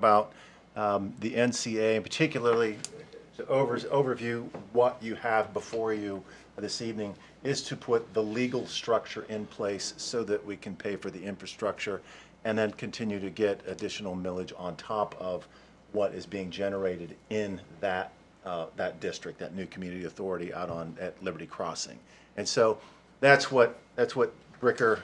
about the NCA, and particularly to overview what you have before you this evening, is to put the legal structure in place so that we can pay for the infrastructure and then continue to get additional millage on top of what is being generated in that district, that new community authority out at Liberty Crossing. And so that's what Ricker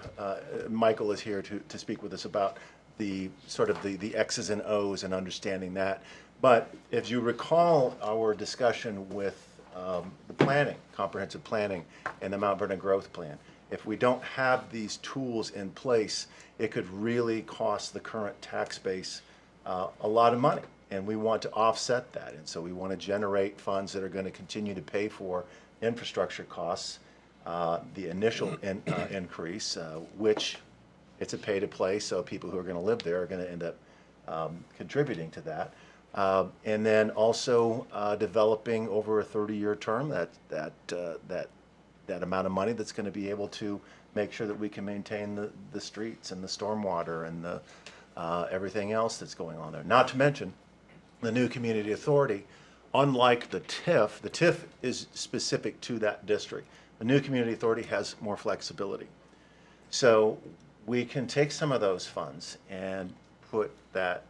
Michael is here to speak with us about, the sort of the X's and O's and understanding that. But if you recall our discussion with the planning, comprehensive planning, and the Mount Vernon growth plan, if we don't have these tools in place, it could really cost the current tax base a lot of money. And we want to offset that. And so we want to generate funds that are going to continue to pay for infrastructure costs, the initial increase, which it's a pay to play, so people who are going to live there are going to end up contributing to that. And then also developing over a 30-year term that amount of money that's going to be able to make sure that we can maintain the streets and the stormwater and the everything else that's going on there. Not to mention the new community authority. Unlike the TIF is specific to that district. The new community authority has more flexibility. So we can take some of those funds and put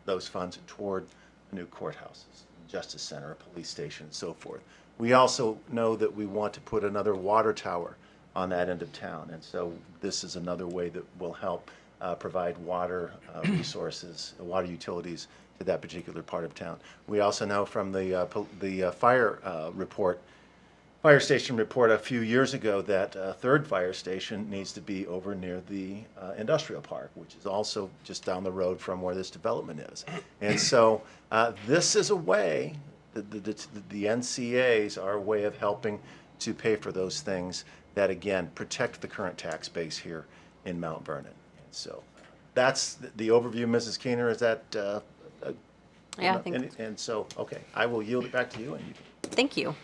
those funds toward new courthouses, justice center, a police station, and so forth. We also know that we want to put another water tower on that end of town, and so this is another way that will help provide water resources, water utilities to that particular part of town. We also know from the fire station report a few years ago that a third fire station needs to be over near the industrial park, which is also just down the road from where this development is. And so this is a way, the NCAs are a way of helping to pay for those things that, again, protect the current tax base here in Mount Vernon. And so that's the overview, Mrs. Keener. Is that yeah, I think. And so, okay, I will yield it back to you. And you can, Thank you.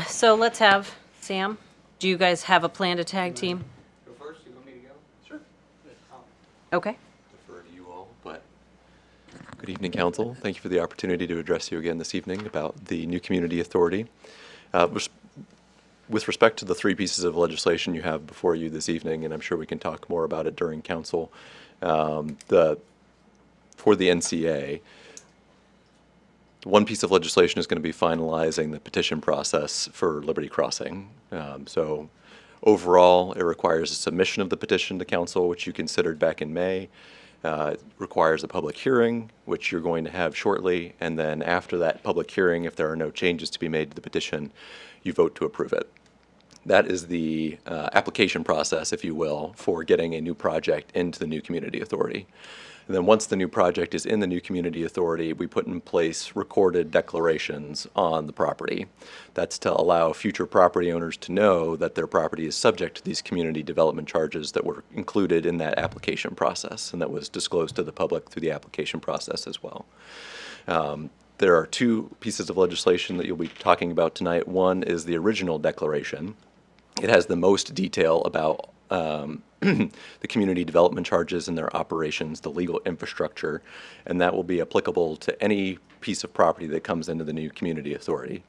So let's have Sam. Do you guys have a plan to tag team? Go first. You want me to go? Sure. Okay. Defer to you all, but good evening, Council. Thank you for the opportunity to address you again this evening about the new community authority. With respect to the three pieces of legislation you have before you this evening, and I'm sure we can talk more about it during Council, for the NCA, one piece of legislation is going to be finalizing the petition process for Liberty Crossing. So overall, it requires a submission of the petition to Council, which you considered back in May. It requires a public hearing, which you're going to have shortly, and then after that public hearing, if there are no changes to be made to the petition, you vote to approve it. That is the application process, if you will, for getting a new project into the new community authority. And then once the new project is in the new community authority, we put in place recorded declarations on the property. That's to allow future property owners to know that their property is subject to these community development charges that were included in that application process and that was disclosed to the public through the application process as well. There are two pieces of legislation that you'll be talking about tonight. One is the original declaration. It has the most detail about the community development charges and their operations, the legal infrastructure, and that will be applicable to any piece of property that comes into the new community authority.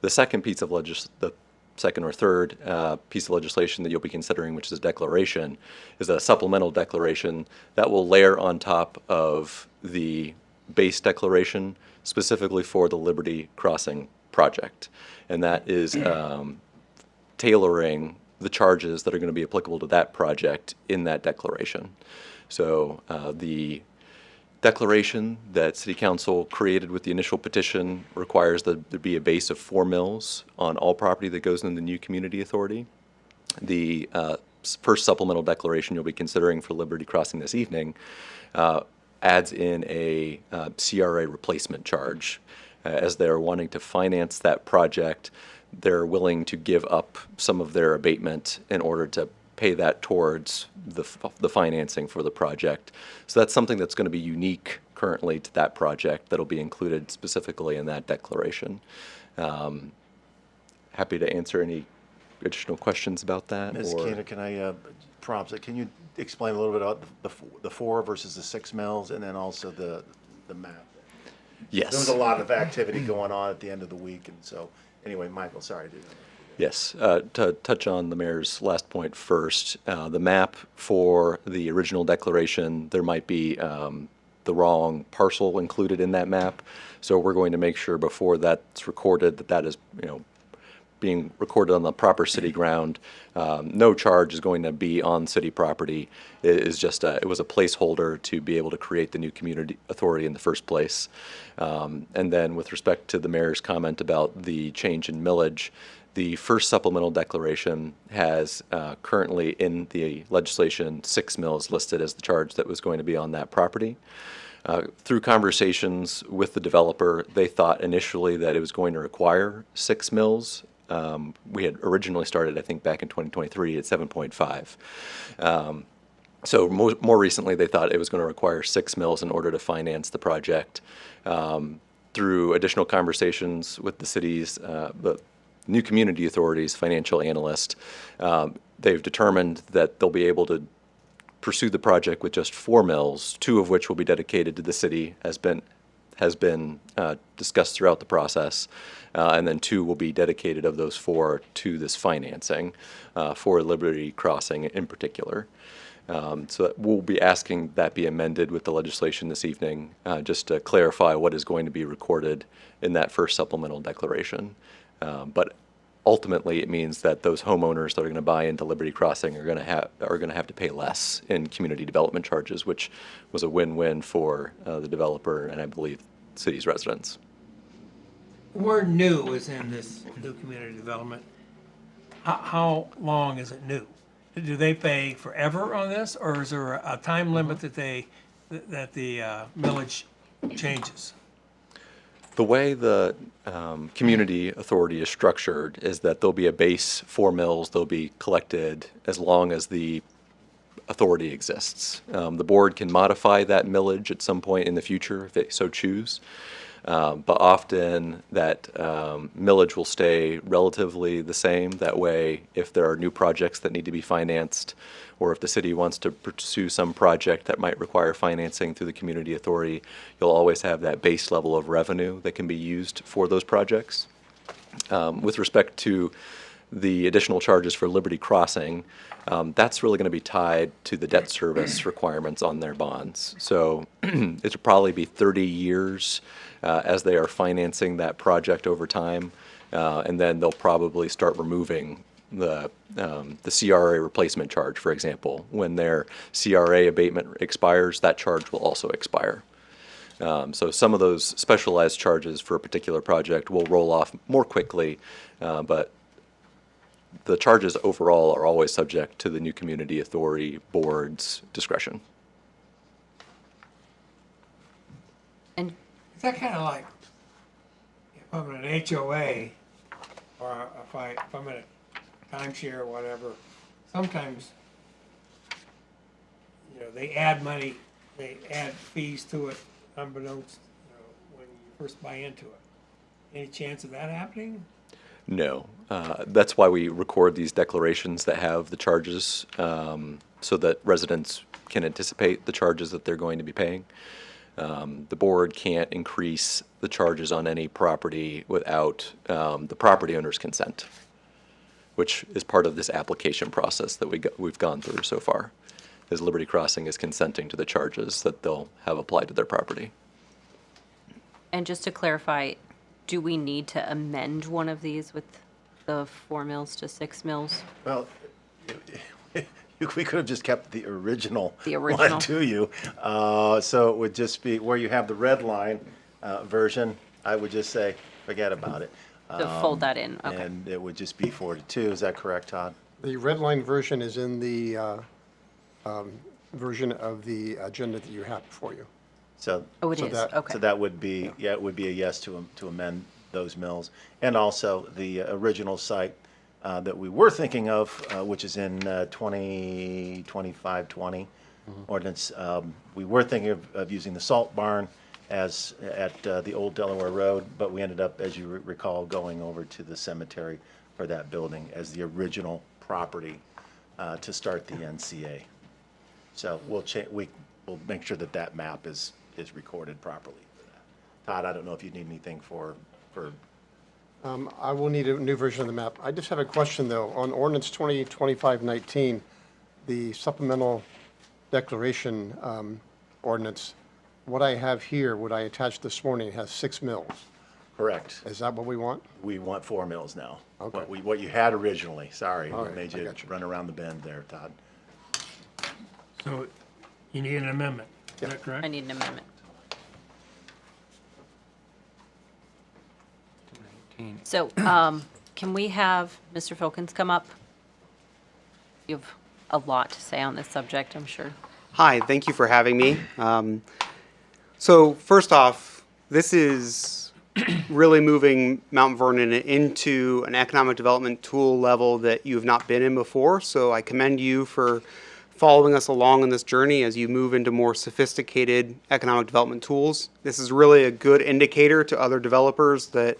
The second piece of the second or third piece of legislation that you'll be considering, which is a declaration, is a supplemental declaration that will layer on top of the base declaration specifically for the Liberty Crossing project, and that is tailoring the charges that are going to be applicable to that project in that declaration. So the declaration that City Council created with the initial petition requires that there be a base of 4 mills on all property that goes into the new community authority. The first supplemental declaration you'll be considering for Liberty Crossing this evening adds in a CRA replacement charge. As they're wanting to finance that project, they're willing to give up some of their abatement in order to pay that towards the financing for the project. So that's something that's going to be unique currently to that project that'll be included specifically in that declaration. Happy to answer any additional questions about that. Ms. Keener, can I prompt it? Can you explain a little bit about the 4 versus the 6 mills, and then also the the map. Yes. There was a lot of activity going on at the end of the week, and so, anyway, Michael, sorry to. Yes, to touch on the mayor's last point first, the map for the original declaration, there might be the wrong parcel included in that map. So we're going to make sure before that's recorded that that is, being recorded on the proper city ground. No charge is going to be on city property. It is just it was a placeholder to be able to create the new community authority in the first place. And then with respect to the mayor's comment about the change in millage, the first supplemental declaration has currently in the legislation 6 mills listed as the charge that was going to be on that property. Through conversations with the developer, they thought initially that it was going to require 6 mills. We had originally started, I think, back in 2023 at 7.5. So more recently, they thought it was going to require 6 mills in order to finance the project. Through additional conversations with the city's, the new community authorities, financial analyst, they've determined that they'll be able to pursue the project with just 4 mills, 2 of which will be dedicated to the city, has been discussed throughout the process, and then 2 will be dedicated of those 4 to this financing for Liberty Crossing in particular. So we'll be asking that be amended with the legislation this evening, just to clarify what is going to be recorded in that first supplemental declaration. But ultimately, it means that those homeowners that are going to buy into Liberty Crossing are going to have to pay less in community development charges, which was a win-win for the developer and I believe the city's residents. The word new is in this new community development. How long is it new? Do they pay forever on this, or is there a time limit that the millage changes? The way the community authority is structured is that there'll be a base 4 mills. They'll be collected as long as the authority exists. The board can modify that millage at some point in the future if they so choose. But often that millage will stay relatively the same. That way, if there are new projects that need to be financed, or if the city wants to pursue some project that might require financing through the community authority, you'll always have that base level of revenue that can be used for those projects. With respect to the additional charges for Liberty Crossing, that's really going to be tied to the debt service requirements on their bonds. So it'll probably be 30 years as they are financing that project over time, and then they'll probably start removing the CRA replacement charge, for example. When their CRA abatement expires, that charge will also expire. So some of those specialized charges for a particular project will roll off more quickly, but the charges overall are always subject to the new community authority board's discretion. And Is that kind of like if I'm in an HOA or if I'm in a timeshare or whatever, sometimes, they add money, they add fees to it unbeknownst, when you first buy into it. Any chance of that happening? No. That's why we record these declarations that have the charges, so that residents can anticipate the charges that they're going to be paying. The board can't increase the charges on any property without the property owner's consent, which is part of this application process that we've gone through so far, is Liberty Crossing is consenting to the charges that they'll have applied to their property. And just to clarify, do we need to amend one of these with the 4 mills to 6 mills? Well, we could have just kept the original The original. one to you. So it would just be, where you have the red line version, I would just say, forget about it. To fold that in, okay. And it would just be 4-2. Is that correct, Todd? The red line version is in the version of the agenda that you have before you. So, Oh, it So is, that- okay. so that would be, yeah, it would be a yes to amend those mills. And also the original site that we were thinking of, which is in 2025-20 ordinance. We were thinking of using the salt barn as at the old Delaware Road, but we ended up, as you recall, going over to the cemetery for that building as the original property to start the NCA. So we'll make sure that that map is is recorded properly for that. Todd, I don't know if you need anything for, I will need a new version of the map. I just have a question, though. On ordinance 2025-19, the supplemental declaration ordinance, what I have here, what I attached this morning, has 6 mills. correct. Is that what we want? We want 4 mills now. Okay. What you had originally, sorry, All right, made I you got you. run around the bend there, Todd. So you need an amendment, is that I correct? need an amendment. So, can we have Mr. Filkins come up? You have a lot to say on this subject, I'm sure. Hi, thank you for having me. So first off, this is really moving Mount Vernon into an economic development tool level that you have not been in before. So I commend you for following us along on this journey as you move into more sophisticated economic development tools. This is really a good indicator to other developers that,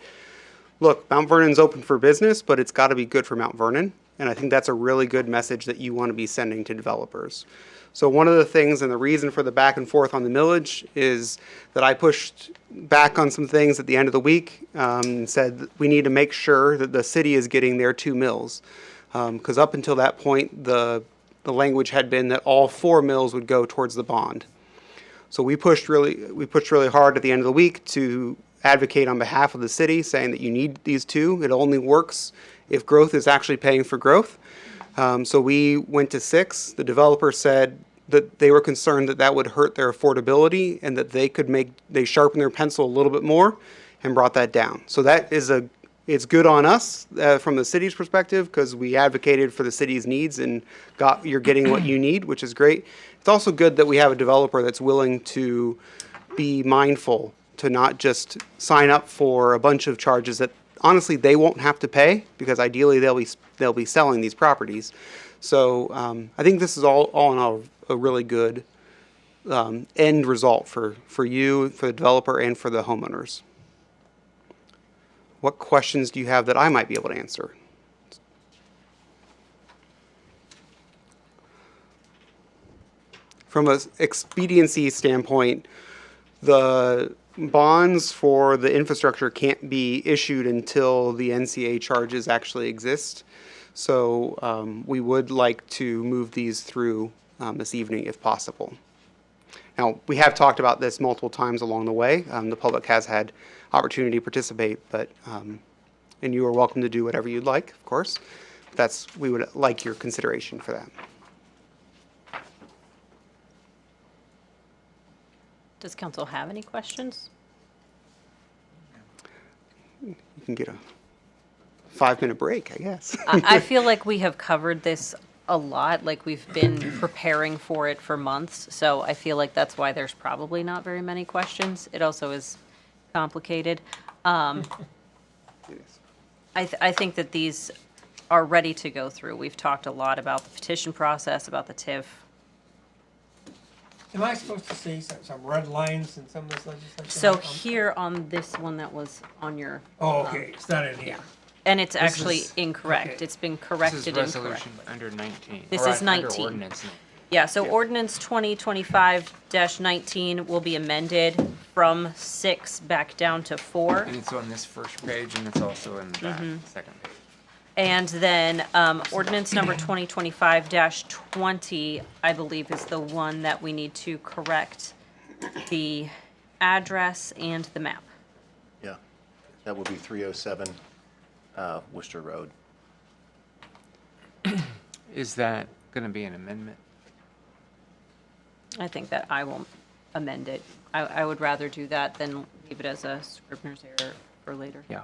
look, Mount Vernon's open for business, but it's got to be good for Mount Vernon. And I think that's a really good message that you want to be sending to developers. So one of the things and the reason for the back and forth on the millage is that I pushed back on some things at the end of the week and said that we need to make sure that the city is getting their 2 mills. Because up until that point, the language had been that all 4 mills would go towards the bond. So we pushed really hard at the end of the week to advocate on behalf of the city, saying that you need these 2. It only works if growth is actually paying for growth. So we went to 6. The developer said that they were concerned that that would hurt their affordability and that they sharpened their pencil a little bit more and brought that down. So that is it's good on us from the city's perspective because we advocated for the city's needs and you're getting what you need, which is great. It's also good that we have a developer that's willing to be mindful to not just sign up for a bunch of charges that honestly they won't have to pay because ideally they'll be selling these properties. So I think this is all in all a really good end result for you, for the developer, and for the homeowners. What questions do you have that I might be able to answer? From an expediency standpoint, the bonds for the infrastructure can't be issued until the NCA charges actually exist. So we would like to move these through this evening if possible. Now, we have talked about this multiple times along the way. The public has had opportunity to participate, but and you are welcome to do whatever you'd like, of course. We would like your consideration for that. Does council have any questions? You can get a 5-minute break, I guess. I feel like we have covered this a lot, like we've been preparing for it for months, so I feel like that's why there's probably not very many questions. It also is complicated. I think that these are ready to go through. We've talked a lot about the petition process, about the TIF. Am I supposed to see some red lines in some of this legislation? So here on this one that was on your, Oh, okay, it's not in here. yeah, and it's actually is- incorrect. okay. It's been This corrected is incorrect. resolution under 19. This Or is under 19. ordinance 19. Yeah, so ordinance 2025-19 will be amended from 6 back down to 4. And it's on this first page, and it's also in the back, second page. And then ordinance number 2025-20, I believe, is the one that we need to correct the address and the map. Yeah, that would be 307 Worcester Road. Is that going to be an amendment? I think that I will amend it. I would rather do that than leave it as a Scribner's error for later. Yeah.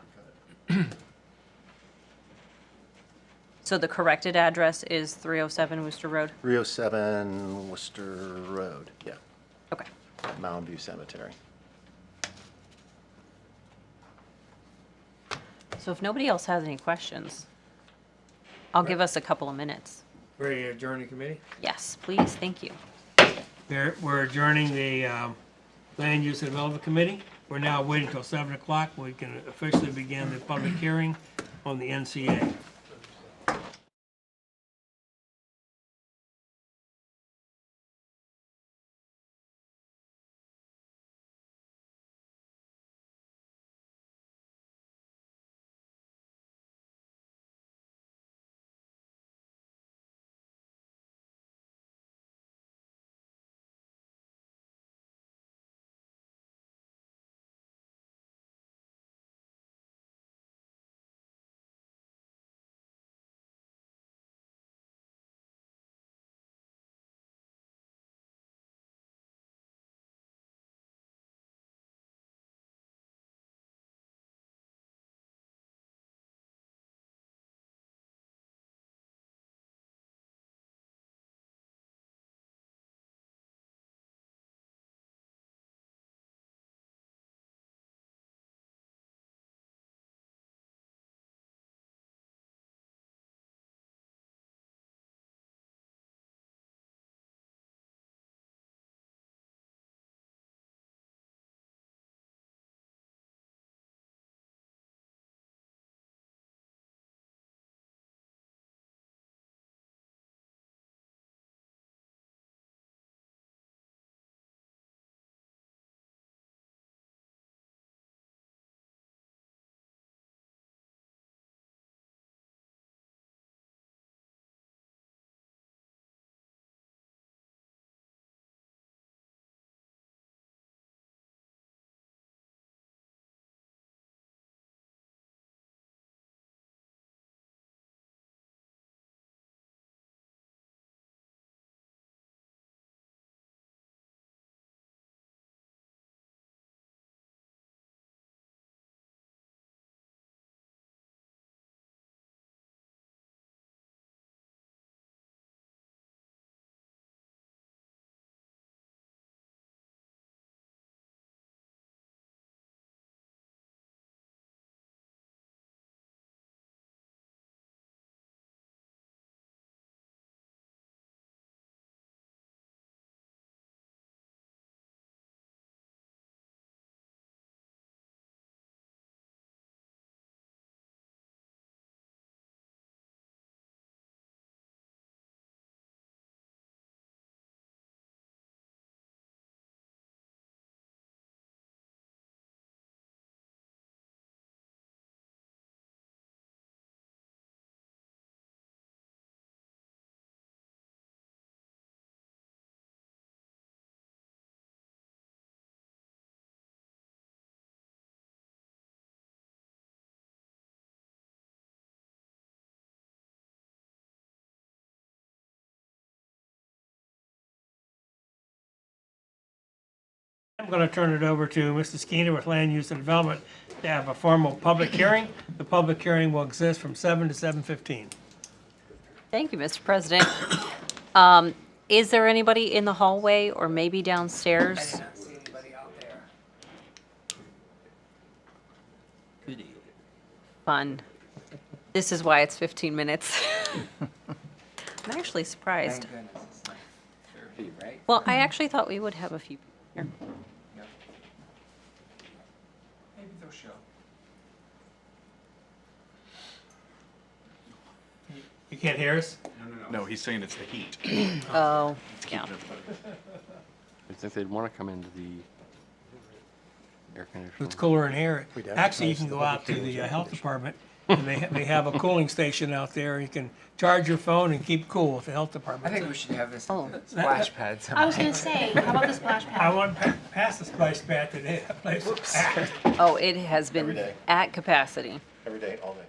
So the corrected address is 307 Worcester Road? 307 Worcester Road, yeah, Okay. Mound View Cemetery. So if nobody else has any questions, I'll give us a couple of minutes. Ready to adjourn the committee? Yes, please, thank you. We're adjourning the Land Use and Development Committee. We're now waiting until 7 o'clock. We can officially begin the public hearing on the NCA. I'm going to turn it over to Mr. Skeeter with Land Use and Development to have a formal public hearing. The public hearing will exist from 7 to 7:15. Thank you, Mr. President. Is there anybody in the hallway or maybe downstairs? not see anybody out there. Fun. This is why it's 15 minutes. I'm actually surprised. Thank goodness it's not 30, right? Well, I actually thought we would have a few people here. Maybe they'll show. You can't hear us? No, he's saying it's the heat. Oh, yeah. I think they'd want to come into the air conditioning. It's cooler in here. We'd Actually, you advertise can the go out to the health department, and they have a cooling station out there. You can charge your phone and keep cool at the health I department. think we should have this Oh. splash pad I was someday. gonna say, how about the splash I pad? went past the splash pad today. That place was packed. Oh, it has Every been day. at capacity. Every day, all day.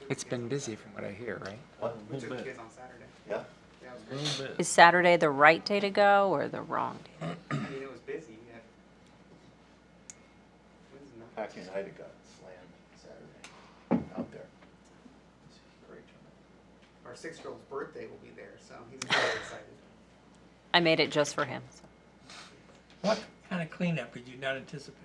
It's been busy from what I hear, right? A little bit. on Saturday. Yeah. A little bit. Is Saturday the right day to go or the wrong day? I mean, it was busy. Pack United got slammed Saturday out there. It's a great turnout. Our 6-year-old's birthday will be there, so he's very excited. I made it just for him. So. What kind of cleanup did you not anticipate?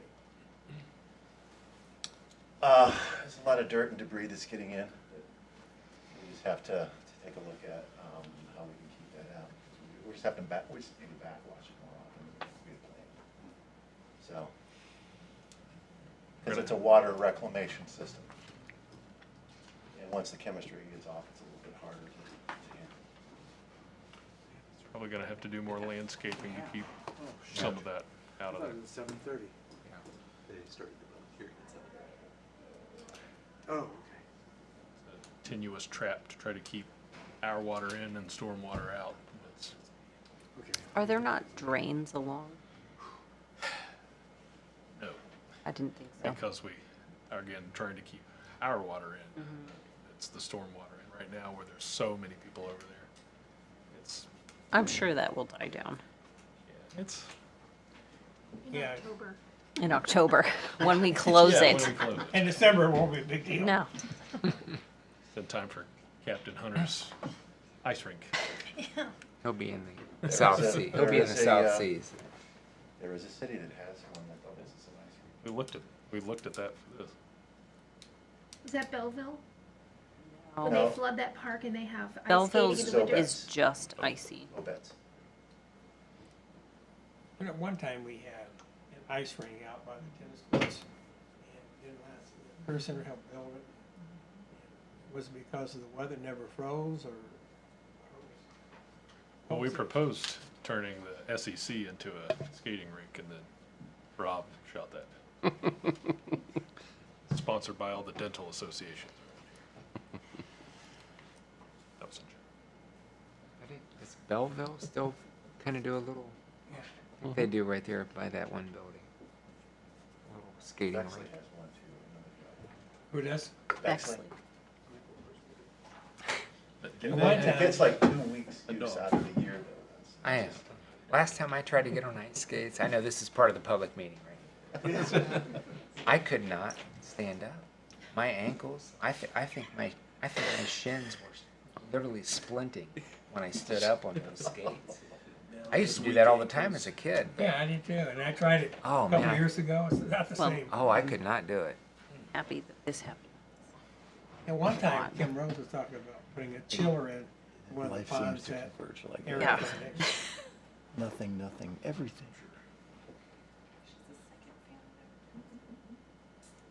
There's a lot of dirt and debris that's getting in. We just have to take a look at how we can keep that out. We just have to we just need to backwash it more often than we had planned. So, because it's a water reclamation system. And once the chemistry gets off, it's a little bit harder to handle. Probably gonna have to do more landscaping to keep some of that out of there. 7:30. They started the hearing at 7:30. Oh, okay. Tenuous trap to try to keep our water in and storm water out. It's- Okay. Are there not drains along? No, I didn't think so. because we are again trying to keep our water in. It's the storm water in right now where there's so many people over there. It's, I'm sure that will die down yeah, it's. In Yeah. October. in October when we close Yeah, it. when we close it. In December, it won't be a big deal. No. It's in time for Captain Hunter's ice rink. He'll be in the South a- Sea. He'll be in the there is a, South uh, Seas. There is a city that has one that oh, this is a nice. We looked at that for this. Is that Belleville? No. When No. they flood that park and they have ice skating in Belleville's the So winter? is just icy. Obets. And at one time, we had an ice rink out by the tennis courts, and didn't last. The person helped build it. Was it because of the weather never froze, or? Well, we proposed turning the SEC into a skating rink, and then Rob shot that down. Sponsored by all the dental associations. That was a joke. I think, does Belleville still kind of do a little, Yeah. I think they do right there by that one building. A little skating Bexley rink. has one too. Who does? Bexley. At one It gets time, like 2 weeks use out of the year though. I am. Last time I tried to get on ice skates, I know this is part of the public meeting, right? I could not stand up. My ankles, I think my shins were literally splinting when I stood up on those skates. I used to do that all the time as a kid. yeah, I did too, and I tried it Oh, a couple man. years ago, it's not the Well- same. Oh, I could not do it. Happy that this happened. At one time, Kim Rose was talking about putting a chiller in one of the Life seems ponds to at converge like Area Yeah. Connection. nothing, everything.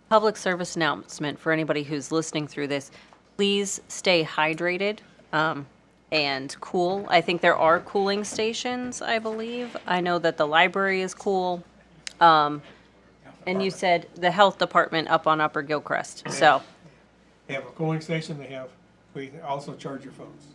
Public service announcement for anybody who's listening through this. Please stay hydrated and cool. I think there are cooling stations, I believe. I know that the library is cool. And you said the health department up on Upper Gilcrest. So, They have a cooling station, they have, we can also charge your phones.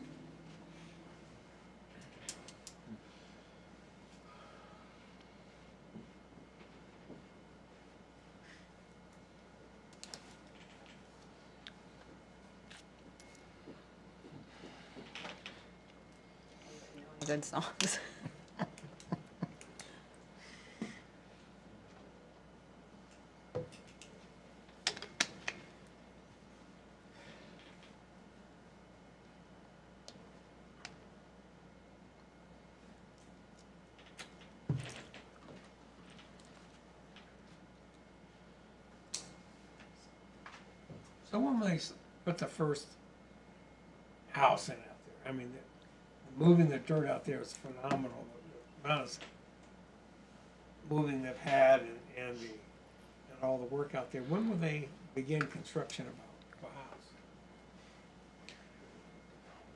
good songs. So when they put the first house in out there, I mean, moving the dirt out there is phenomenal. The amount of moving they've had and all the work out there. When will they begin construction of a house?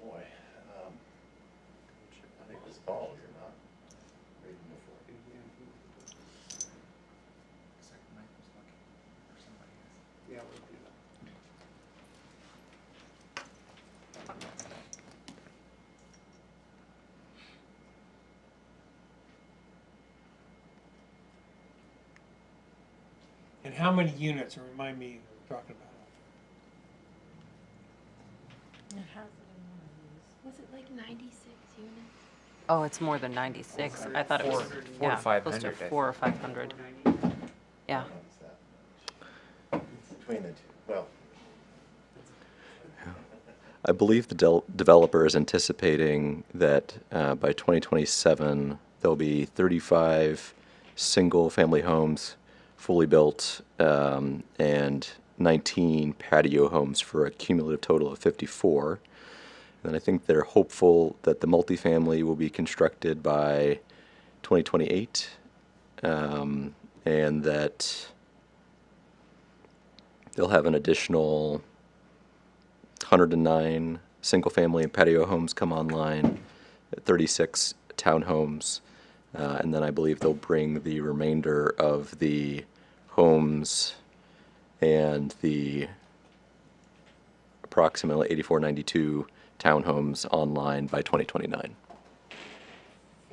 Boy, I think this fall, you're not reading before. Looks like Mike was looking for somebody else. Yeah, we'll do that. And how many units, or remind me, we're talking about? Was it like 96 units? Oh, it's more than 96. I thought it was, Four to yeah, close 500, to I think. 400 or 500. Yeah. It's that much. Between the two, well, I believe the developer is anticipating that by 2027, there'll be 35 single-family homes fully built and 19 patio homes for a cumulative total of 54. And I think they're hopeful that the multifamily will be constructed by 2028 and that they'll have an additional 109 single-family and patio homes come online, 36 townhomes, and then I believe they'll bring the remainder of the homes and the approximately 8492 townhomes online by 2029.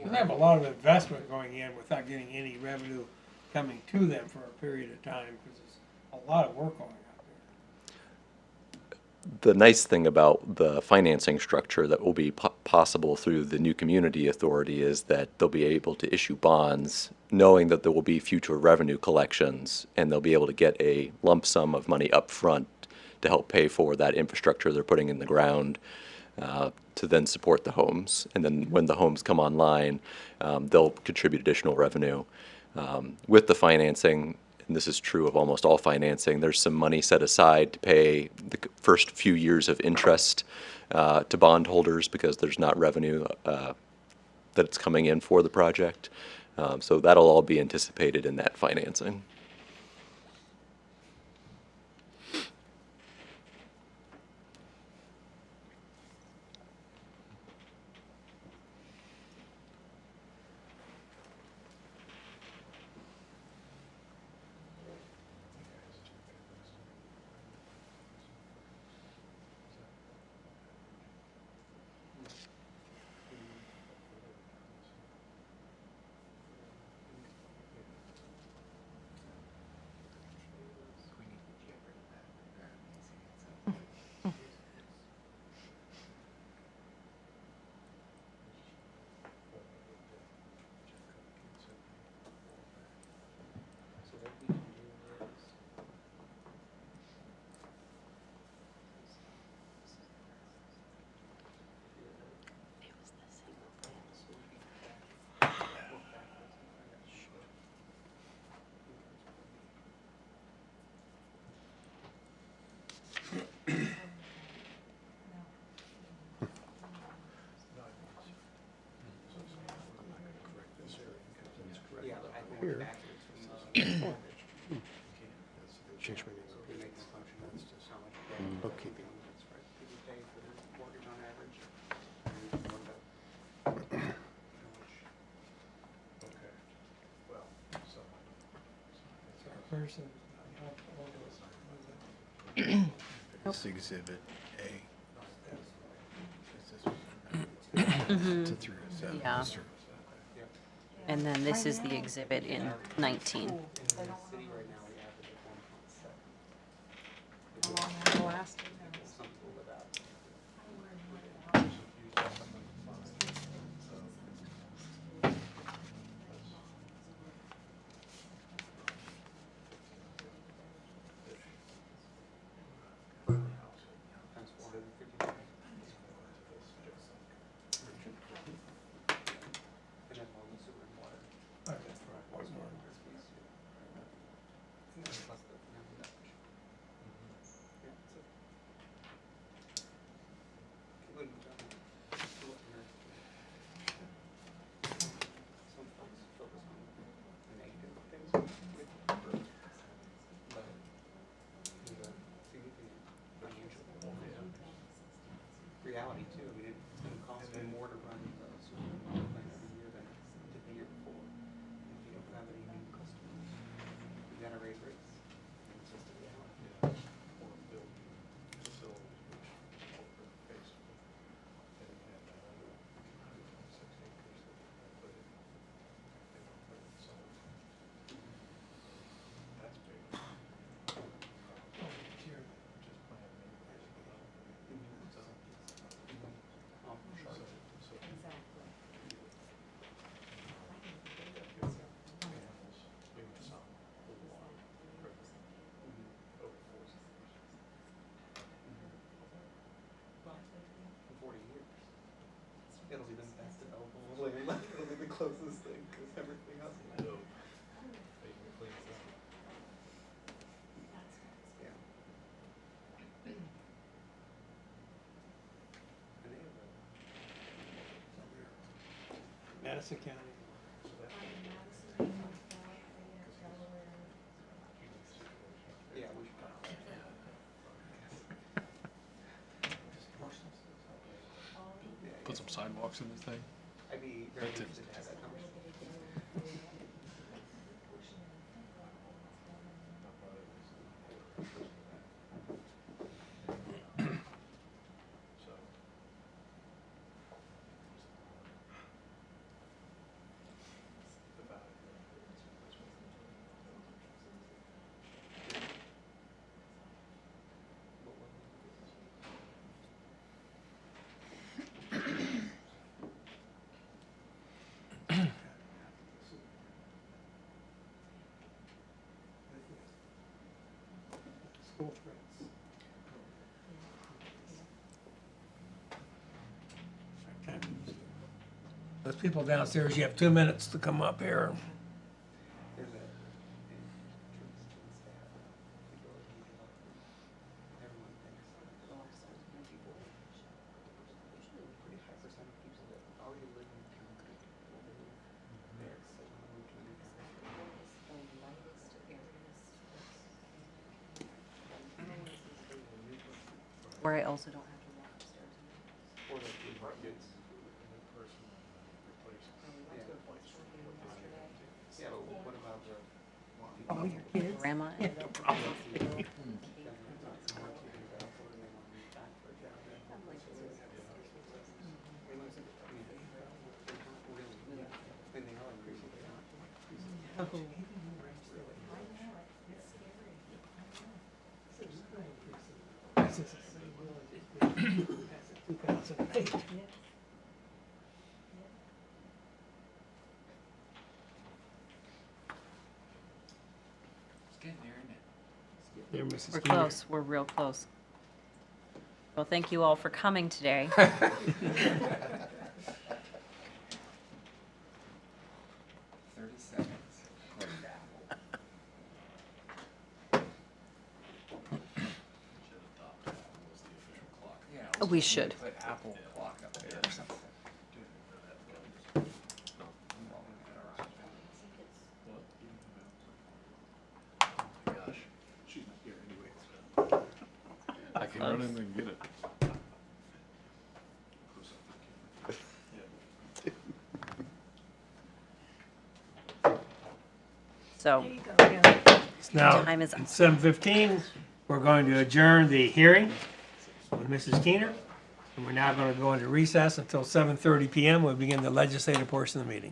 They have a lot of investment going in without getting any revenue coming to them for a period of time, because there's a lot of work going out there. The nice thing about the financing structure that will be possible through the new community authority is that they'll be able to issue bonds knowing that there will be future revenue collections, and they'll be able to get a lump sum of money up front to help pay for that infrastructure they're putting in the ground to then support the homes. And then when the homes come online, they'll contribute additional revenue. With the financing, and this is true of almost all financing, there's some money set aside to pay the first few years of interest to bondholders because there's not revenue that's coming in for the project. So that'll all be anticipated in that financing. We need to get rid of that. Here. Change my name. Bookkeeping. Person. It's Exhibit A. To through seven. Yeah. And then this is the exhibit in 19. It'll be the best developable land. It'll be the closest thing because everything else. Yeah. Madison County. Yeah, we should. Put some sidewalks in this thing. I'd be very That's it. interested to have that conversation. School friends. Those people downstairs, you have 2 minutes to come up here. There's a entrance to the staff, ability development. Everyone thinks people, usually a pretty high percent of people that already live in the county will move there, so when I moved to a new county. Where I also don't have to walk upstairs. Or like the apartments. Yeah, but what about the? Oh, your kids? Grandma and It's getting there, isn't it? There, Mrs. we're Keener. close. We're real close. Well, thank you all for coming today. 30 seconds. Yeah, We should. put Apple clock up there or something. Gosh, she's not here anyway. I can run in and get it. So, It's now Time is up. 7:15. We're going to adjourn the hearing with Mrs. Keener. And we're now going to go into recess until 7:30 PM. We'll begin the legislative portion of the meeting.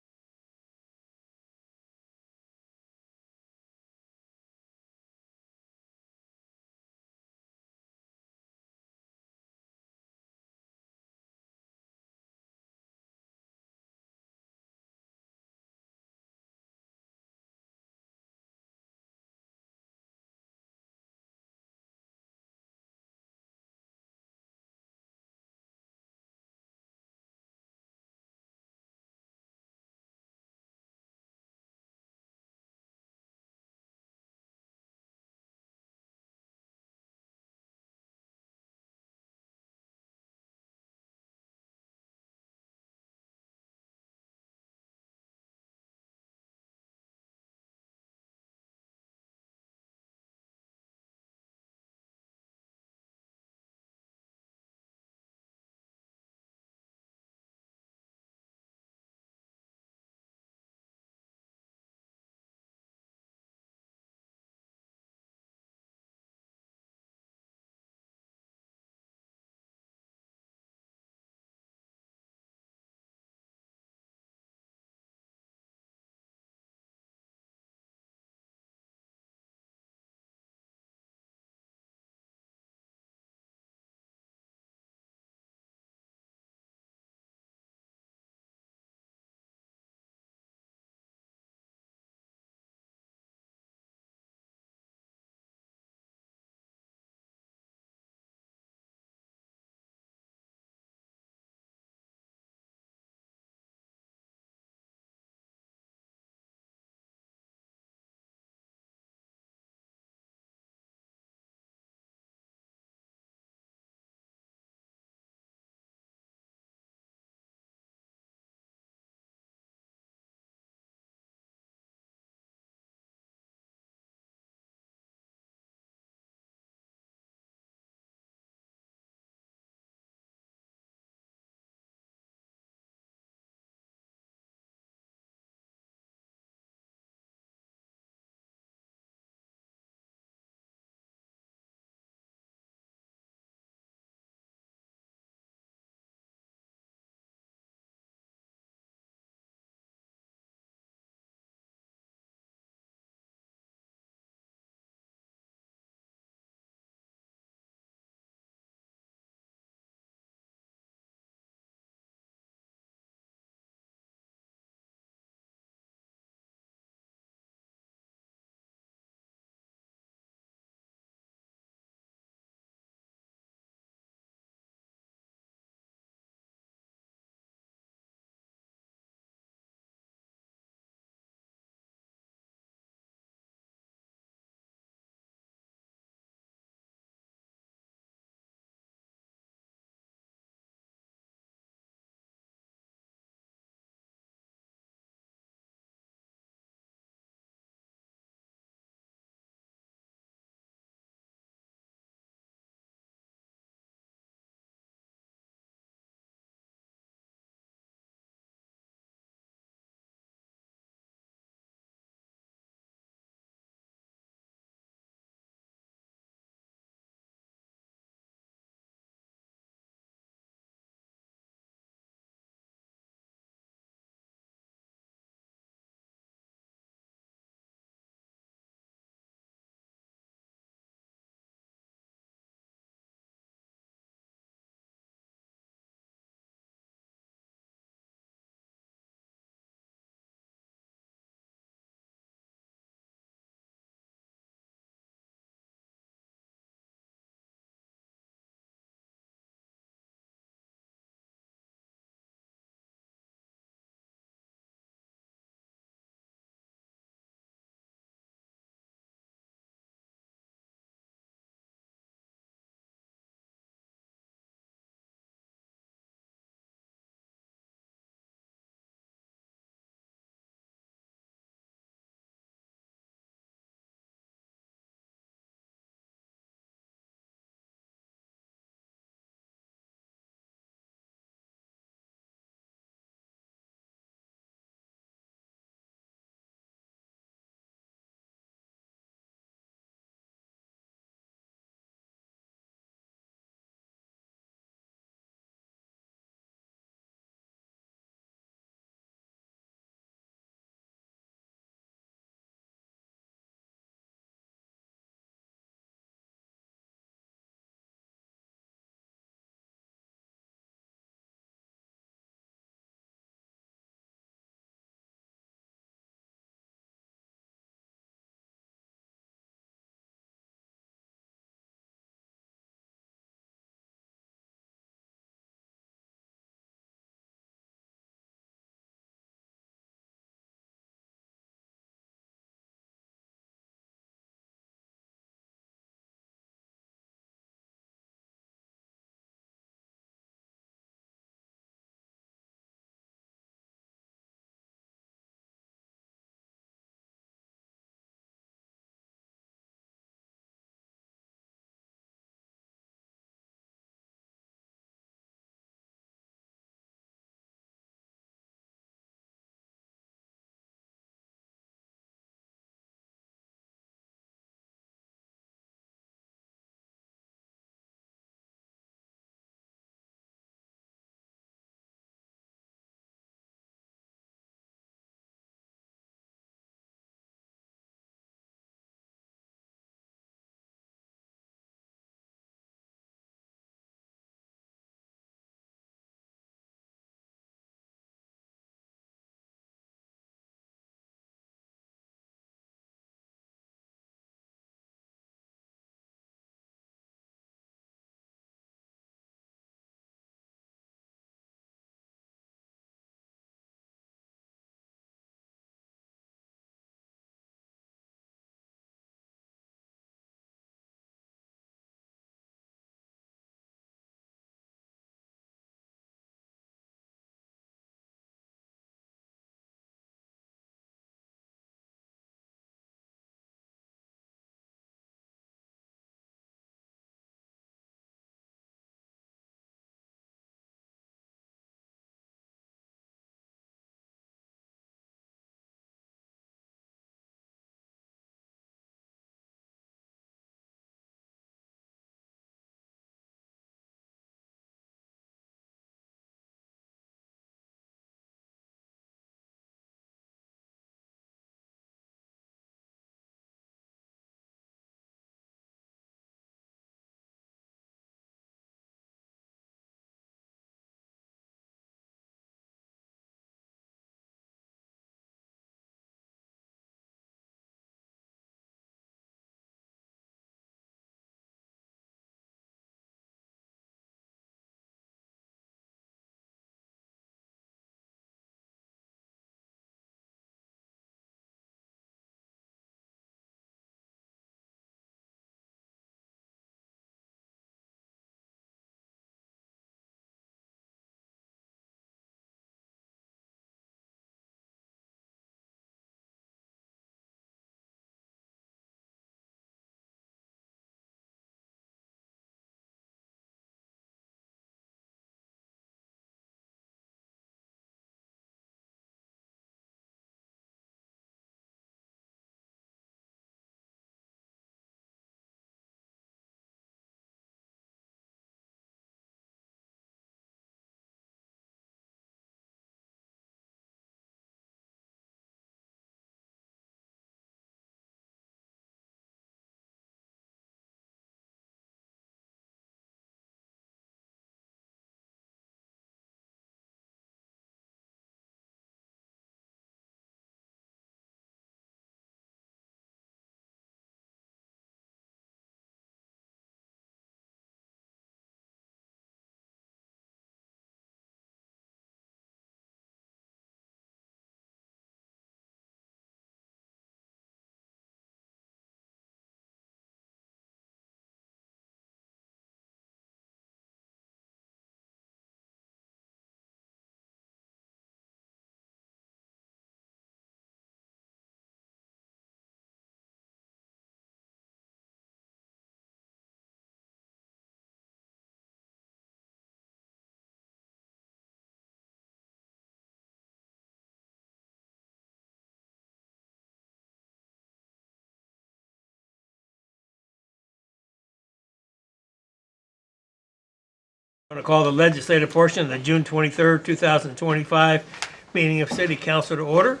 I'm going to call the legislative portion of the June 23rd, 2025 meeting of City Council to order.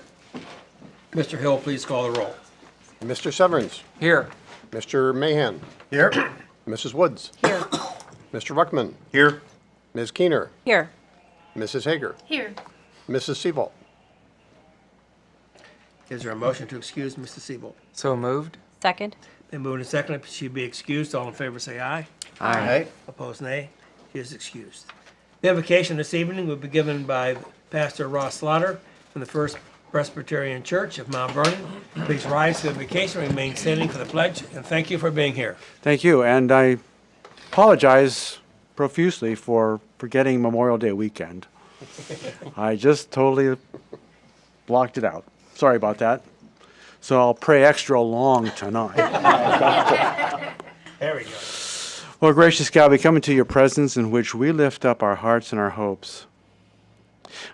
Mr. Hill, please call the roll. Mr. Severns. Here. Mr. Mahan. Here? Mrs. Woods. Here. Mr. Ruckman. Here. Ms. Keener. Here. Mrs. Hager. Here. Mrs. Seabolt. Is there a motion to excuse Mr. Siebel? So moved? Second. Then moved and seconded, she be excused. All in favor say aye. Aye. Opposed, nay. She is excused. The invocation this evening will be given by Pastor Ross Slaughter from the First Presbyterian Church of Mount Vernon. Please rise to the invocation, remain standing for the pledge, and thank you for being here. Thank you, and I apologize profusely for forgetting Memorial Day weekend. I just totally blocked it out. Sorry about that. So I'll pray extra long tonight. There we go. Lord gracious God, we come into your presence in which we lift up our hearts and our hopes.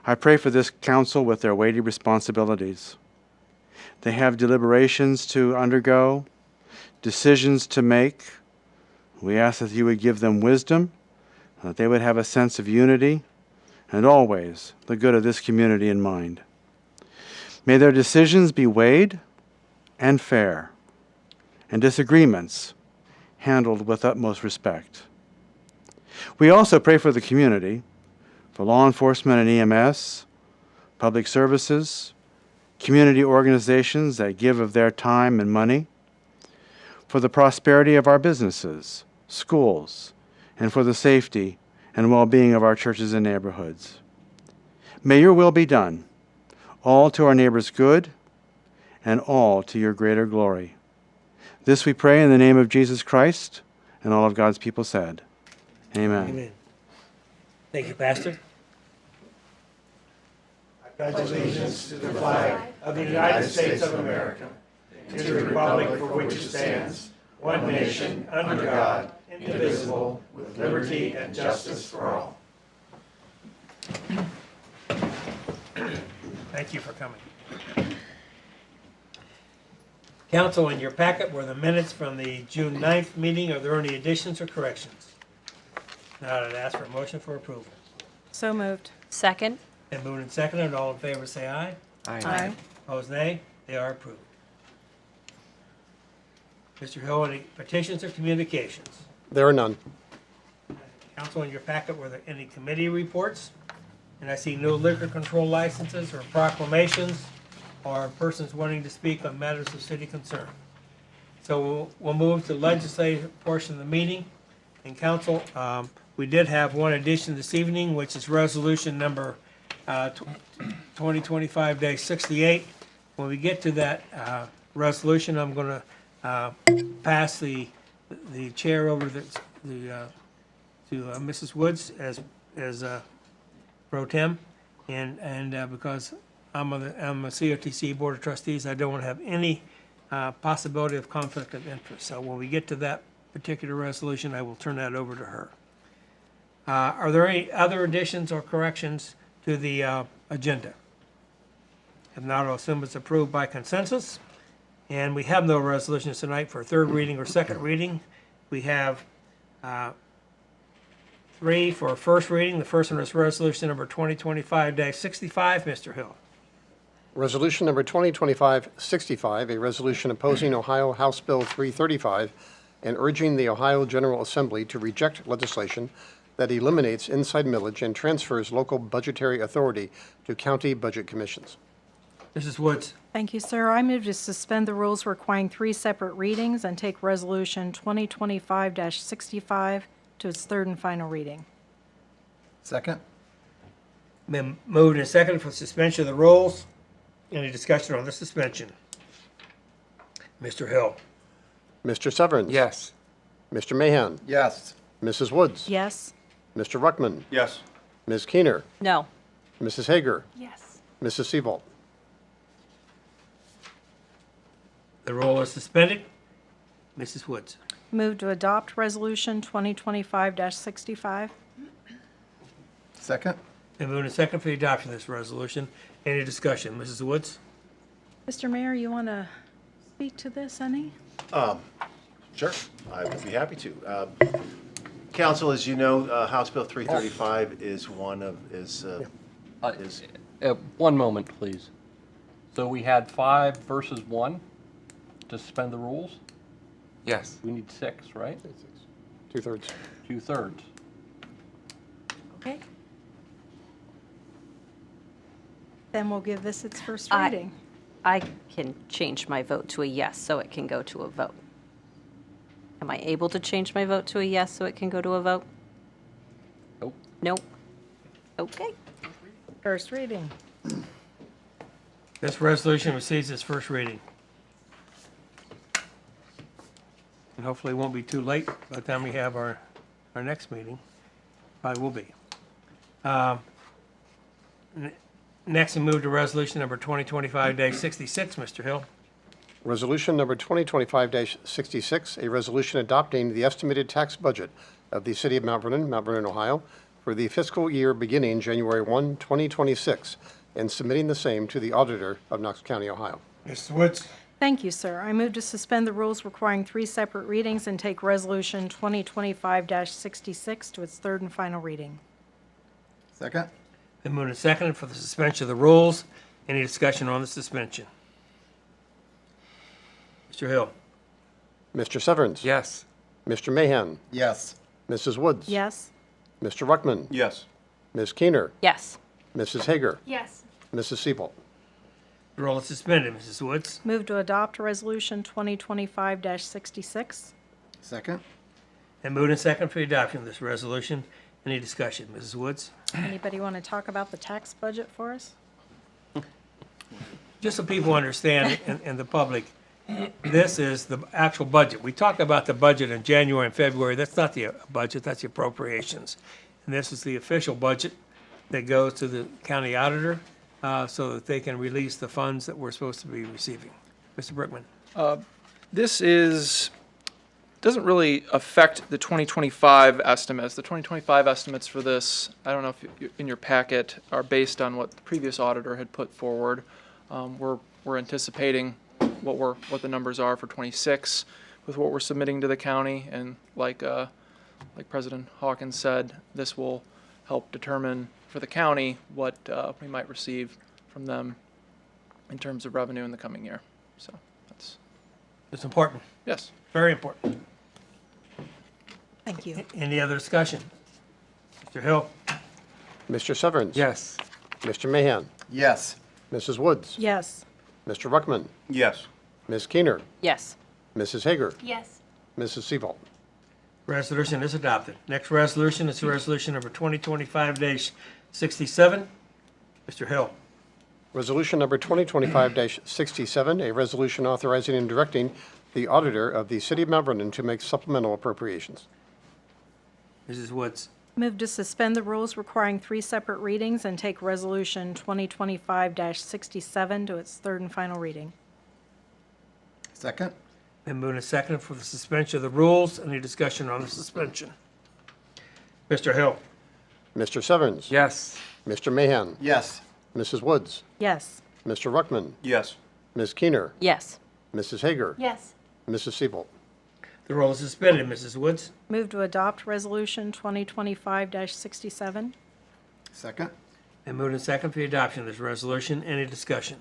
I pray for this council with their weighty responsibilities. They have deliberations to undergo, decisions to make. We ask that you would give them wisdom, that they would have a sense of unity, and always the good of this community in mind. May their decisions be weighed and fair, and disagreements handled with utmost respect. We also pray for the community, for law enforcement and EMS, public services, community organizations that give of their time and money, for the prosperity of our businesses, schools, and for the safety and well-being of our churches and neighborhoods. May your will be done, all to our neighbors' good and all to your greater glory. This we pray in the name of Jesus Christ, and all of God's people said, Amen. Amen. Thank you, Pastor. I pledge allegiance to the flag of the United States of America, and to the republic for which it stands, one nation, under God, indivisible, with liberty and justice for all. Thank you for coming. Council, in your packet were the minutes from the June 9th meeting. Are there any additions or corrections? Now I'd ask for a motion for approval. So moved. Second. And moved and seconded. All in favor say aye. Aye. Opposed, nay. They are approved. Mr. Hill, any petitions or communications? There are none. Council, in your packet were there any committee reports? And I see no liquor control licenses or proclamations or persons wanting to speak on matters of city concern. So we'll move to the legislative portion of the meeting. And council, we did have one addition this evening, which is resolution number 2025-68. When we get to that resolution, I'm going to pass the chair over to Mrs. Woods as pro tem, and because I'm a COTC Board of Trustees, I don't want to have any possibility of conflict of interest. So when we get to that particular resolution, I will turn that over to her. Are there any other additions or corrections to the agenda? If not, I'll assume it's approved by consensus. And we have no resolutions tonight for third reading or second reading. We have 3 for first reading. The first one is resolution number 2025-65. Mr. Hill. Resolution number 2025-65, a resolution opposing Ohio House Bill 335 and urging the Ohio General Assembly to reject legislation that eliminates inside millage and transfers local budgetary authority to county budget commissions. Mrs. Woods. Thank you, sir. I move to suspend the rules requiring 3 separate readings and take Resolution 2025-65 to its third and final reading. Second? Been moved and seconded for suspension of the rules. Any discussion on the suspension? Mr. Hill. Mr. Severns. Yes. Mr. Mahan. Yes. Mrs. Woods. Yes. Mr. Ruckman. Yes. Ms. Keener. No. Mrs. Hager. Yes. Mrs. Seabolt. The rule is suspended. Mrs. Woods. Move to adopt Resolution 2025-65. Second? Been moved and seconded for the adoption of this resolution. Any discussion? Mrs. Woods. Mr. Mayor, you want to speak to this any? Sure, I would be happy to. Council, as you know, House Bill 335 is one of, is, One moment, please. So we had 5 versus 1 to suspend the rules? Yes. We need 6, right? 2/3. 2/3. Okay. Then we'll give this its first I- reading. I can change my vote to a yes, so it can go to a vote. Am I able to change my vote to a yes, so it can go to a vote? Nope. Nope. Okay. First reading. This resolution receives its first reading. And hopefully it won't be too late by the time we have our next meeting. Probably will be. Next, we move to resolution number 2025-66. Mr. Hill. Resolution number 2025-66, a resolution adopting the estimated tax budget of the City of Mount Vernon, Ohio, for the fiscal year beginning January 1, 2026, and submitting the same to the Auditor of Knox County, Ohio. Mrs. Woods. Thank you, sir. I move to suspend the rules requiring 3 separate readings and take Resolution 2025-66 to its third and final reading. Second? Been moved and seconded for the suspension of the rules. Any discussion on the suspension? Mr. Hill. Mr. Severns. Yes. Mr. Mahan. Yes. Mrs. Woods. Yes. Mr. Ruckman. Yes. Ms. Keener. Yes. Mrs. Hager. Yes. Mrs. Siebel. The roll is suspended. Mrs. Woods. Move to adopt Resolution 2025-66. Second? And moved and seconded for the adoption of this resolution. Any discussion? Mrs. Woods. Anybody want to talk about the tax budget for us? Just so people understand and the public, this is the actual budget. We talked about the budget in January and February. That's not the budget, that's the appropriations. And this is the official budget that goes to the county auditor so that they can release the funds that we're supposed to be receiving. Mr. Brickman. This doesn't really affect the 2025 estimates. The 2025 estimates for this, I don't know if in your packet, are based on what the previous auditor had put forward. We're anticipating what the numbers are for 26 with what we're submitting to the county, and like President Hawkins said, this will help determine for the county what we might receive from them in terms of revenue in the coming year. So that's It's important, yes. very important. Thank you. Any other discussion? Mr. Hill. Mr. Severns. Yes. Mr. Mahan. Yes. Mrs. Woods. Yes. Mr. Ruckman. Yes. Ms. Keener. Yes. Mrs. Hager. Yes. Mrs. Siebel. Resolution is adopted. Next resolution is resolution number 2025-67. Mr. Hill. Resolution number 2025-67, a resolution authorizing and directing the auditor of the City of Mount Vernon to make supplemental appropriations. Mrs. Woods. Move to suspend the rules requiring 3 separate readings and take Resolution 2025-67 to its third and final reading. Second? Been moved and seconded for the suspension of the rules. Any discussion on the suspension? Mr. Hill. Mr. Severns. Yes. Mr. Mahan. Yes. Mrs. Woods. Yes. Mr. Ruckman. Yes. Ms. Keener. Yes. Mrs. Hager. Yes. Mrs. Siebel. The roll is suspended. Mrs. Woods. Move to adopt Resolution 2025-67. Second? Been moved and seconded for the adoption of this resolution. Any discussion?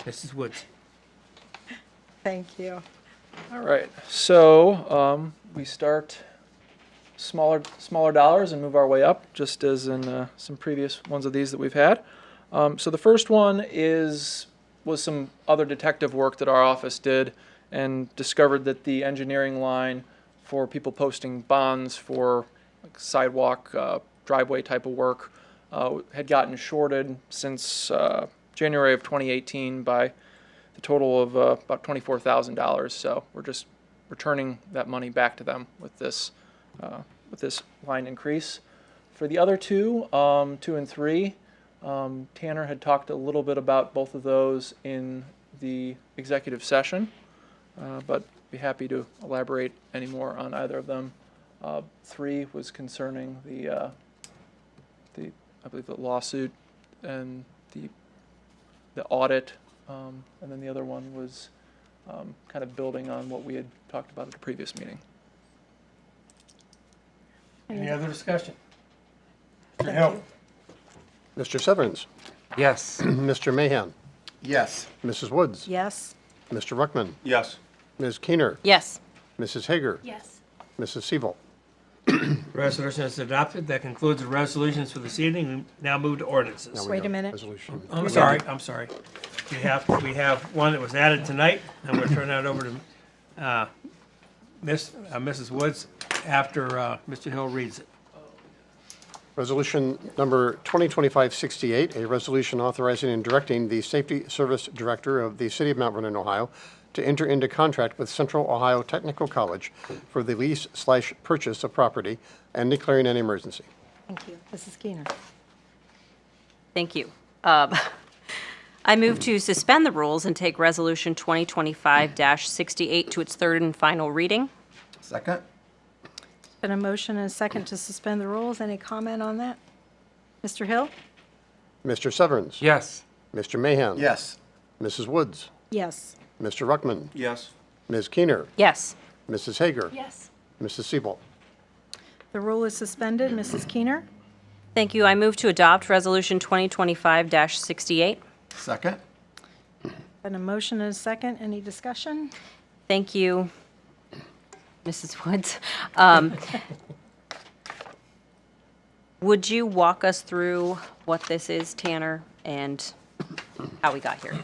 Mrs. Woods. Thank you. All right, so we start smaller dollars and move our way up, just as in some previous ones of these that we've had. So the first one was some other detective work that our office did, and discovered that the engineering line for people posting bonds for like sidewalk, driveway type of work had gotten shorted since January of 2018 by the total of about $24,000. So we're just returning that money back to them with this line increase. For the other two, 2 and 3, Tanner had talked a little bit about both of those in the executive session, but be happy to elaborate any more on either of them. 3 was concerning I believe the lawsuit and the audit, and then the other one was kind of building on what we had talked about at the previous meeting. Any other discussion? Mr. Hill? Mr. Severns, Yes. Mr. Mahan, Yes. Mrs. Woods, Yes. Mr. Ruckman, Yes. Ms. Keener, Yes. Mrs. Hager, Yes. Mrs. Siebel. Resolution is adopted. That concludes the resolutions for this evening. We now move to ordinances. Now we Wait a have minute. Resolution. I'm sorry. We have one that was added tonight. I'm going to turn that over to Mrs. Woods after Mr. Hill reads it. Resolution number 2025-68, a resolution authorizing and directing the Safety Service Director of the City of Mount Vernon, Ohio, to enter into contract with Central Ohio Technical College for the lease/purchase of property and declaring an emergency. Thank you. Mrs. Keener. Thank you. I move to suspend the rules and take Resolution 2025-68 to its third and final reading. Second? Been a motion and a second to suspend the rules. Any comment on that? Mr. Hill? Mr. Severns. Yes. Mr. Mahan. Yes. Mrs. Woods. Yes. Mr. Ruckman. Yes. Ms. Keener. Yes. Mrs. Hager. Yes. Mrs. Siebel. The rule is suspended. Mrs. Keener? Thank you. I move to adopt Resolution 2025-68. Second? Been a motion and a second. Any discussion? Thank you, Mrs. Woods. Would you walk us through what this is, Tanner, and how we got here?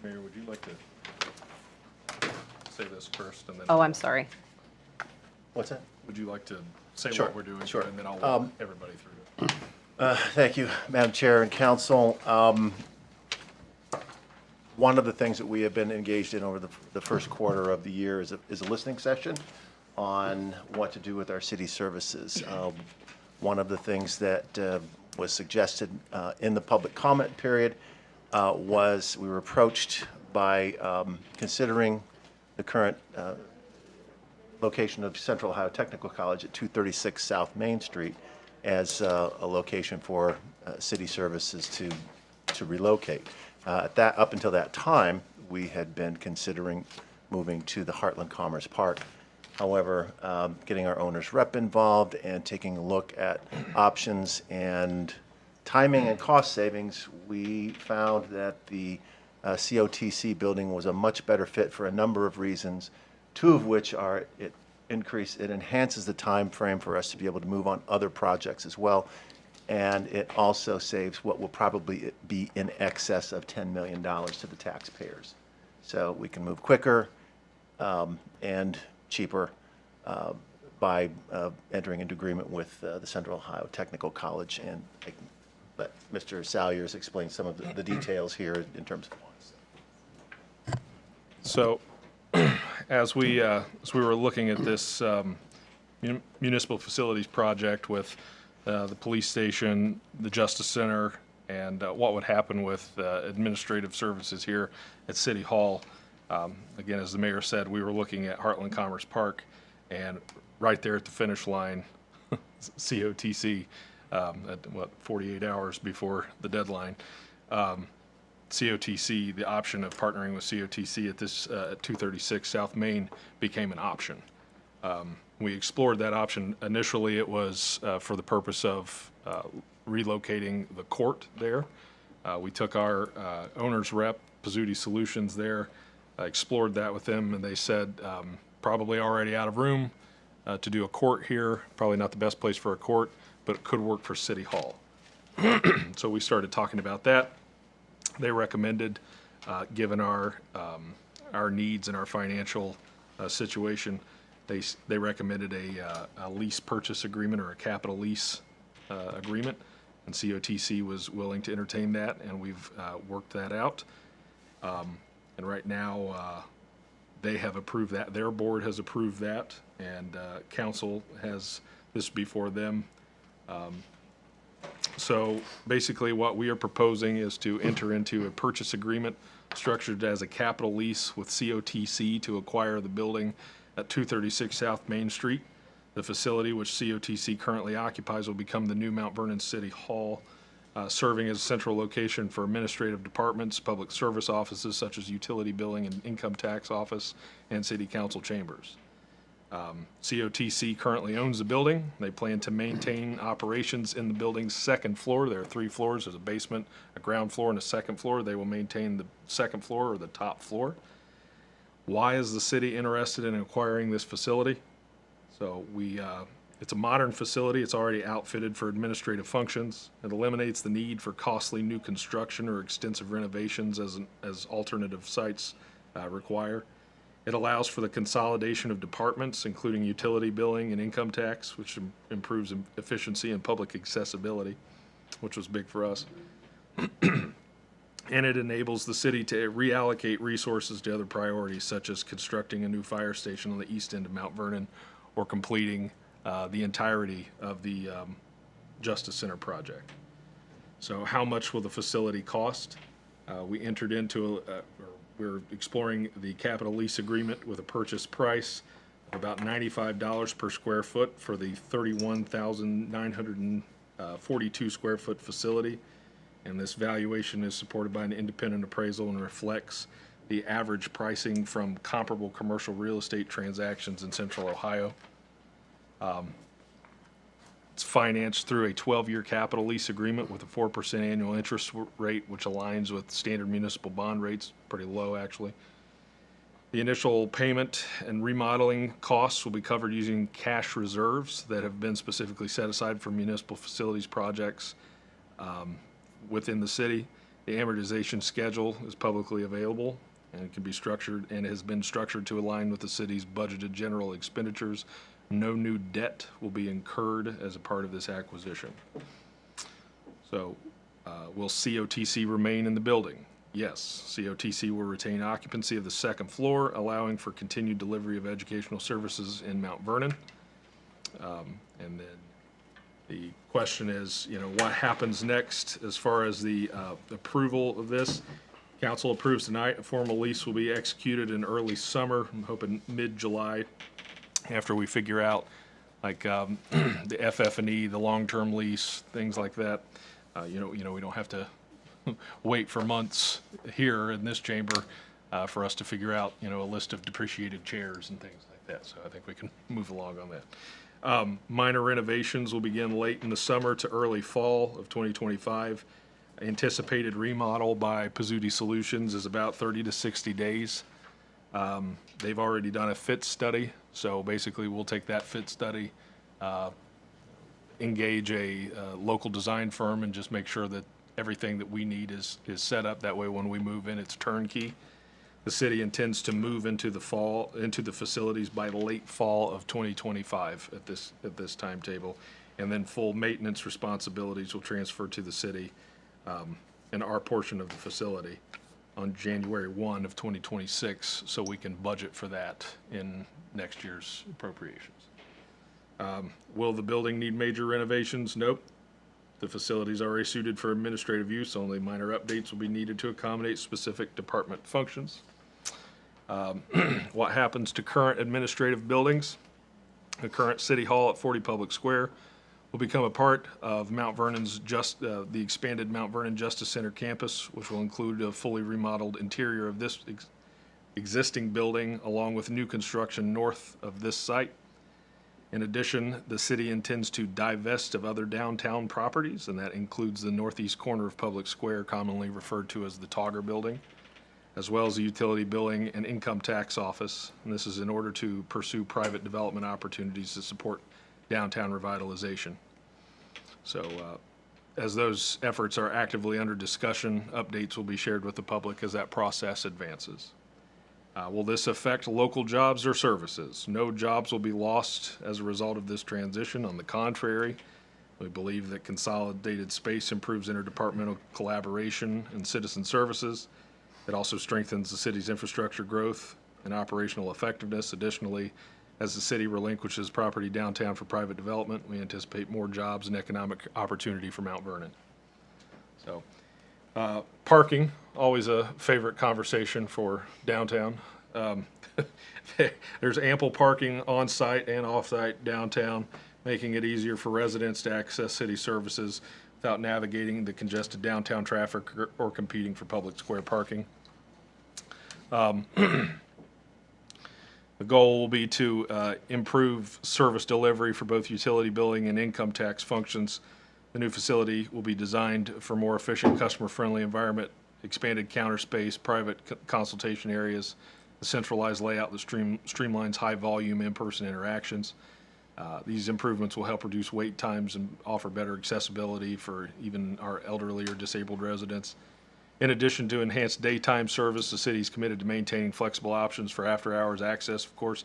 Mayor, would you like to say this first and then? Oh, I'm sorry. What's that? Would you like to say Sure, what we're doing? sure. And then I'll walk everybody through it. Thank you, Madam Chair and Council. One of the things that we have been engaged in over the first quarter of the year is a listening session on what to do with our city services. One of the things that was suggested in the public comment period was we were approached by considering the current location of Central Ohio Technical College at 236 South Main Street as a location for city services to relocate. Up until that time, we had been considering moving to the Heartland Commerce Park. However, getting our owner's rep involved and taking a look at options and timing and cost savings, we found that the COTC building was a much better fit for a number of reasons, two of which are it enhances the time frame for us to be able to move on other projects as well, and it also saves what will probably be in excess of $10 million to the taxpayers. So we can move quicker and cheaper by entering into agreement with the Central Ohio Technical College, and I can let Mr. Salyers explain some of the details here in terms of. So, as we were looking at this municipal facilities project with the police station, the Justice Center, and what would happen with administrative services here at City Hall, again, as the mayor said, we were looking at Heartland Commerce Park, and right there at the finish line, COTC, at 48 hours before the deadline. COTC, the option of partnering with COTC at this at 236 South Main became an option. We explored that option. Initially, it was for the purpose of relocating the court there. We took our owner's rep, Pizzuti Solutions there, explored that with them, and they said probably already out of room to do a court here, probably not the best place for a court, but it could work for City Hall. So we started talking about that. They recommended, given our needs and our financial situation, they recommended a lease purchase agreement or a capital lease agreement, and COTC was willing to entertain that, and we've worked that out. And right now, they have approved that. Their board has approved that, and council has this before them. So basically what we are proposing is to enter into a purchase agreement structured as a capital lease with COTC to acquire the building at 236 South Main Street. The facility which COTC currently occupies will become the new Mount Vernon City Hall, serving as a central location for administrative departments, public service offices such as utility billing and income tax office, and city council chambers. COTC currently owns the building. They plan to maintain operations in the building's second floor. There are 3 floors. There's a basement, a ground floor, and a second floor. They will maintain the second floor or the top floor. Why is the city interested in acquiring this facility? So it's a modern facility. It's already outfitted for administrative functions. It eliminates the need for costly new construction or extensive renovations as alternative sites require. It allows for the consolidation of departments, including utility billing and income tax, which improves efficiency and public accessibility, which was big for us. And it enables the city to reallocate resources to other priorities, such as constructing a new fire station on the east end of Mount Vernon or completing the entirety of the Justice Center project. So how much will the facility cost? We entered into we're exploring the capital lease agreement with a purchase price of about $95 per square foot for the 31,942 square foot facility. And this valuation is supported by an independent appraisal and reflects the average pricing from comparable commercial real estate transactions in Central Ohio. It's financed through a 12-year capital lease agreement with a 4% annual interest rate, which aligns with standard municipal bond rates, pretty low actually. The initial payment and remodeling costs will be covered using cash reserves that have been specifically set aside for municipal facilities projects within the city. The amortization schedule is publicly available and it can be structured and has been structured to align with the city's budgeted general expenditures. No new debt will be incurred as a part of this acquisition. So, will COTC remain in the building? Yes, COTC will retain occupancy of the second floor, allowing for continued delivery of educational services in Mount Vernon. And then the question is, what happens next as far as the approval of this? Council approves tonight. A formal lease will be executed in early summer. I'm hoping mid-July, after we figure out like the FF&E, the long-term lease, things like that. We don't have to wait for months here in this chamber for us to figure out, a list of depreciated chairs and things like that. So I think we can move along on that. Minor renovations will begin late in the summer to early fall of 2025. Anticipated remodel by Pizzuti Solutions is about 30 to 60 days. They've already done a fit study, so basically we'll take that fit study, engage a local design firm, and just make sure that everything that we need is set up. That way when we move in, it's turnkey. The city intends to move into the facilities by late fall of 2025 at this timetable, and then full maintenance responsibilities will transfer to the city and our portion of the facility on January 1 of 2026, so we can budget for that in next year's appropriations. Will the building need major renovations? Nope. The facility is already suited for administrative use. Only minor updates will be needed to accommodate specific department functions. What happens to current administrative buildings? The current City Hall at 40 Public Square will become a part of Mount Vernon's the expanded Mount Vernon Justice Center campus, which will include a fully remodeled interior of this existing building, along with new construction north of this site. In addition, the city intends to divest of other downtown properties, and that includes the northeast corner of Public Square, commonly referred to as the Togger Building, as well as the utility billing and income tax office. And this is in order to pursue private development opportunities to support downtown revitalization. So as those efforts are actively under discussion, updates will be shared with the public as that process advances. Will this affect local jobs or services? No jobs will be lost as a result of this transition. On the contrary, we believe that consolidated space improves interdepartmental collaboration and citizen services. It also strengthens the city's infrastructure growth and operational effectiveness. Additionally, as the city relinquishes property downtown for private development, we anticipate more jobs and economic opportunity for Mount Vernon. So, parking, always a favorite conversation for downtown. There's ample parking on site and off site downtown, making it easier for residents to access city services without navigating the congested downtown traffic or competing for public square parking. The goal will be to improve service delivery for both utility billing and income tax functions. The new facility will be designed for more efficient, customer-friendly environment, expanded counter space, private consultation areas, the centralized layout that streamlines high-volume in-person interactions. These improvements will help reduce wait times and offer better accessibility for even our elderly or disabled residents. In addition to enhanced daytime service, the city is committed to maintaining flexible options for after-hours access, of course.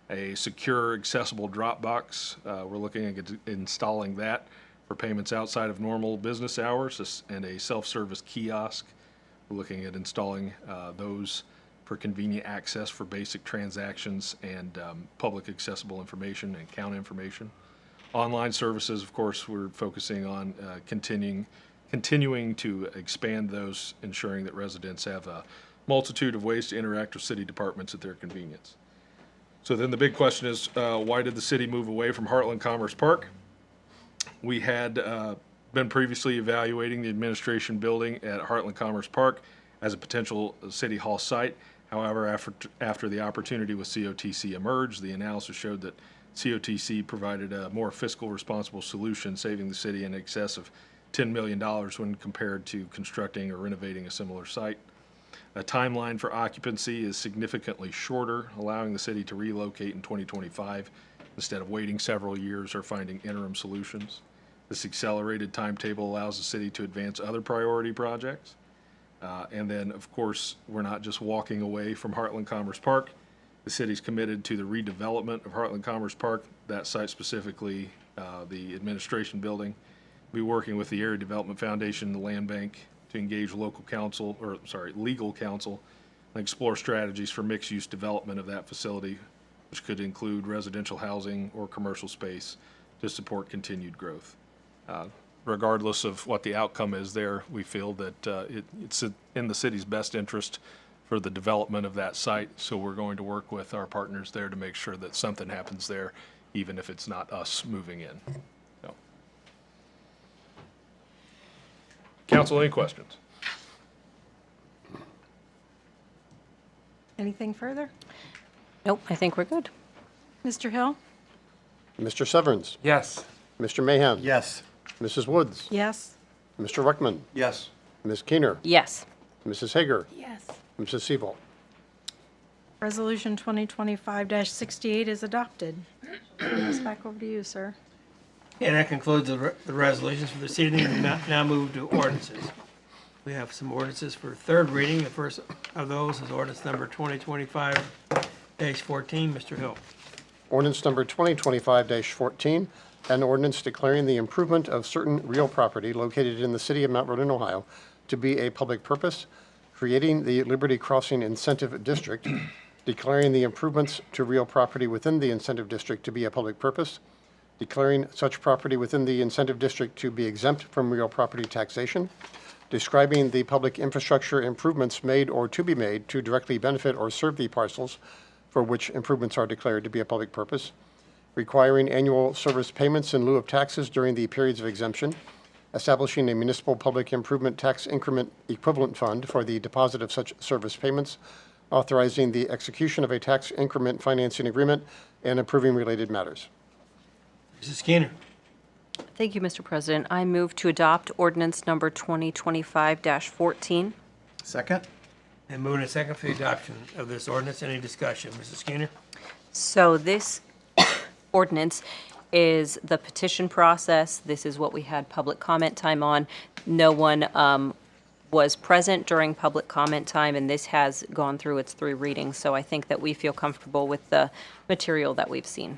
A secure, accessible drop box, we're looking at installing that for payments outside of normal business hours, and a self-service kiosk. We're looking at installing those for convenient access for basic transactions and public accessible information and account information. Online services, of course, we're focusing on continuing to expand those, ensuring that residents have a multitude of ways to interact with city departments at their convenience. So then the big question is, why did the city move away from Heartland Commerce Park? We had been previously evaluating the administration building at Heartland Commerce Park as a potential city hall site. However, after the opportunity with COTC emerged, the analysis showed that COTC provided a more fiscal responsible solution, saving the city in excess of $10 million when compared to constructing or renovating a similar site. A timeline for occupancy is significantly shorter, allowing the city to relocate in 2025 instead of waiting several years or finding interim solutions. This accelerated timetable allows the city to advance other priority projects. And then, of course, we're not just walking away from Heartland Commerce Park. The city's committed to the redevelopment of Heartland Commerce Park, that site specifically, the administration building. We'll be working with the Area Development Foundation and the Land Bank to engage legal counsel and explore strategies for mixed-use development of that facility, which could include residential housing or commercial space to support continued growth. Regardless of what the outcome is there, we feel that it's in the city's best interest for the development of that site, so we're going to work with our partners there to make sure that something happens there, even if it's not us moving in. So. Council, any questions? Anything further? Nope, I think we're good. Mr. Hill? Mr. Severns? Yes. Mr. Mahan? Yes. Mrs. Woods? Yes. Mr. Ruckman? Yes. Ms. Keener? Yes. Mrs. Hager? Yes. Mrs. Siebel? Resolution 2025-68 is adopted. Turn this back over to you, sir. And that concludes the resolutions for this evening. We now move to ordinances. We have some ordinances for third reading. The first of those is ordinance number 2025-14. Mr. Hill. Ordinance number 2025-14, an ordinance declaring the improvement of certain real property located in the city of Mount Vernon, Ohio, to be a public purpose, creating the Liberty Crossing Incentive District, declaring the improvements to real property within the incentive district to be a public purpose, declaring such property within the incentive district to be exempt from real property taxation, describing the public infrastructure improvements made or to be made to directly benefit or serve the parcels for which improvements are declared to be a public purpose, requiring annual service payments in lieu of taxes during the periods of exemption, establishing a municipal public improvement tax increment equivalent fund for the deposit of such service payments, authorizing the execution of a tax increment financing agreement, and approving related matters. Mrs. Skinner. Thank you, Mr. President. I move to adopt ordinance number 2025-14. Second? And moving a second for the adoption of this ordinance. Any discussion? Mrs. Skinner. So this ordinance is the petition process. This is what we had public comment time on. No one was present during public comment time, and this has gone through its 3 readings. So I think that we feel comfortable with the material that we've seen.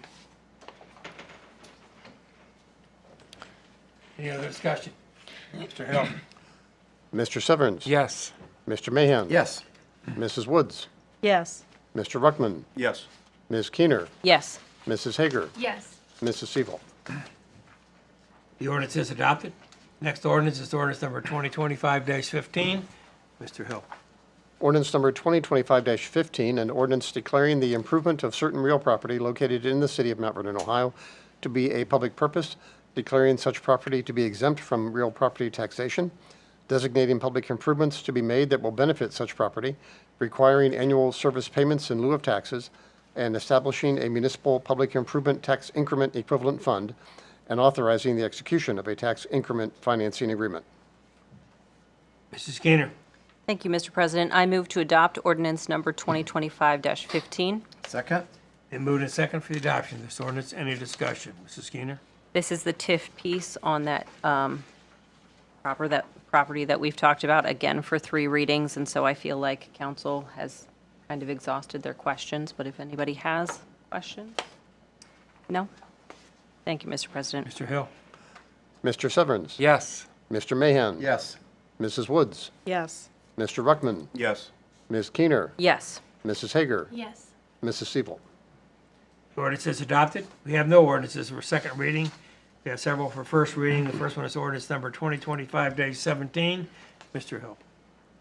Any other discussion? Mr. Hill. Mr. Severns? Yes. Mr. Mahan? Yes. Mrs. Woods? Yes. Mr. Ruckman? Yes. Ms. Keener? Yes. Mrs. Hager? Yes. Mrs. Siebel? The ordinance is adopted. Next ordinance is ordinance number 2025-15. Mr. Hill. Ordinance number 2025-15, an ordinance declaring the improvement of certain real property located in the city of Mount Vernon, Ohio, to be a public purpose, declaring such property to be exempt from real property taxation, designating public improvements to be made that will benefit such property, requiring annual service payments in lieu of taxes, and establishing a municipal public improvement tax increment equivalent fund, and authorizing the execution of a tax increment financing agreement. Mrs. Gainer. Thank you, Mr. President. I move to adopt ordinance number 2025-15. Second? Been moved and second for the adoption of this ordinance. Any discussion? Mrs. Gainer. This is the TIF piece on that property that we've talked about, again, for 3 readings, and so I feel like council has kind of exhausted their questions, but if anybody has questions? No? Thank you, Mr. President. Mr. Hill. Mr. Severns. Yes. Mr. Mahan. Yes. Mrs. Woods. Yes. Mr. Ruckman. Yes. Ms. Keener. Yes. Mrs. Hager. Yes. Mrs. Siebel. The ordinance is adopted. We have no ordinances for second reading. We have several for first reading. The first one is ordinance number 2025-17. Mr. Hill.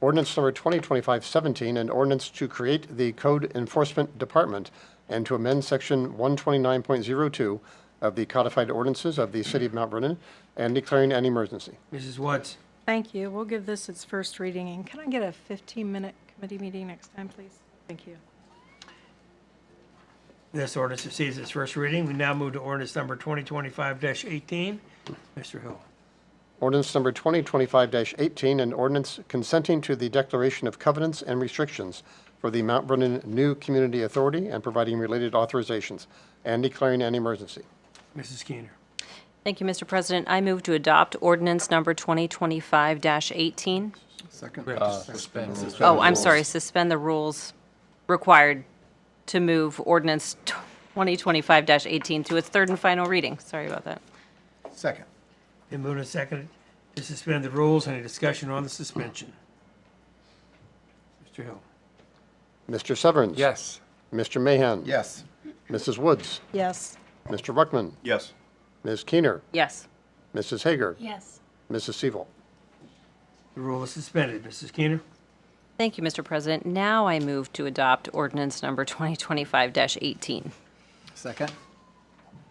Ordinance number 2025-17, an ordinance to create the Code Enforcement Department and to amend Section 129.02 of the codified ordinances of the City of Mount Vernon and declaring an emergency. Mrs. Woods. Thank you. We'll give this its first reading, and can I get a 15-minute committee meeting next time, please? Thank you. This ordinance receives its first reading. We now move to ordinance number 2025-18. Mr. Hill. Ordinance number 2025-18, an ordinance consenting to the declaration of covenants and restrictions for the Mount Vernon New Community Authority and providing related authorizations and declaring an emergency. Mrs. Keener. Thank you, Mr. President. I move to adopt ordinance number 2025-18. Second? Suspend. Oh, I'm sorry, suspend the rules required to move ordinance 2025-18 to its third and final reading. Sorry about that. Second? Been moved and seconded to suspend the rules. Any discussion on the suspension? Mr. Hill. Mr. Severns. Yes. Mr. Mahan. Yes. Mrs. Woods. Yes. Mr. Ruckman. Yes. Ms. Keener. Yes. Mrs. Hager. Yes. Mrs. Siebel. The rule is suspended. Mrs. Keener. Thank you, Mr. President. Now I move to adopt ordinance number 2025-18. Second?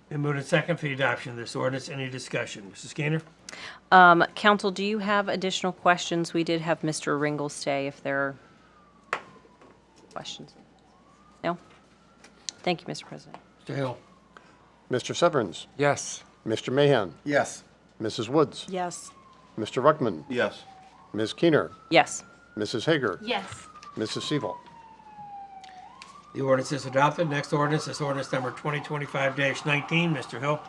Been moved and seconded for the adoption of this ordinance. Any discussion? Mrs. Keener. Council, do you have additional questions? We did have Mr. Ringel stay if there are questions. No? Thank you, Mr. President. Mr. Hill. Mr. Severns. Yes. Mr. Mahan. Yes. Mrs. Woods. Yes. Mr. Ruckman. Yes. Ms. Keener. Yes. Mrs. Hager. Yes. Mrs. Siebel. The ordinance is adopted. Next ordinance is ordinance number 2025-19. Mr. Hill.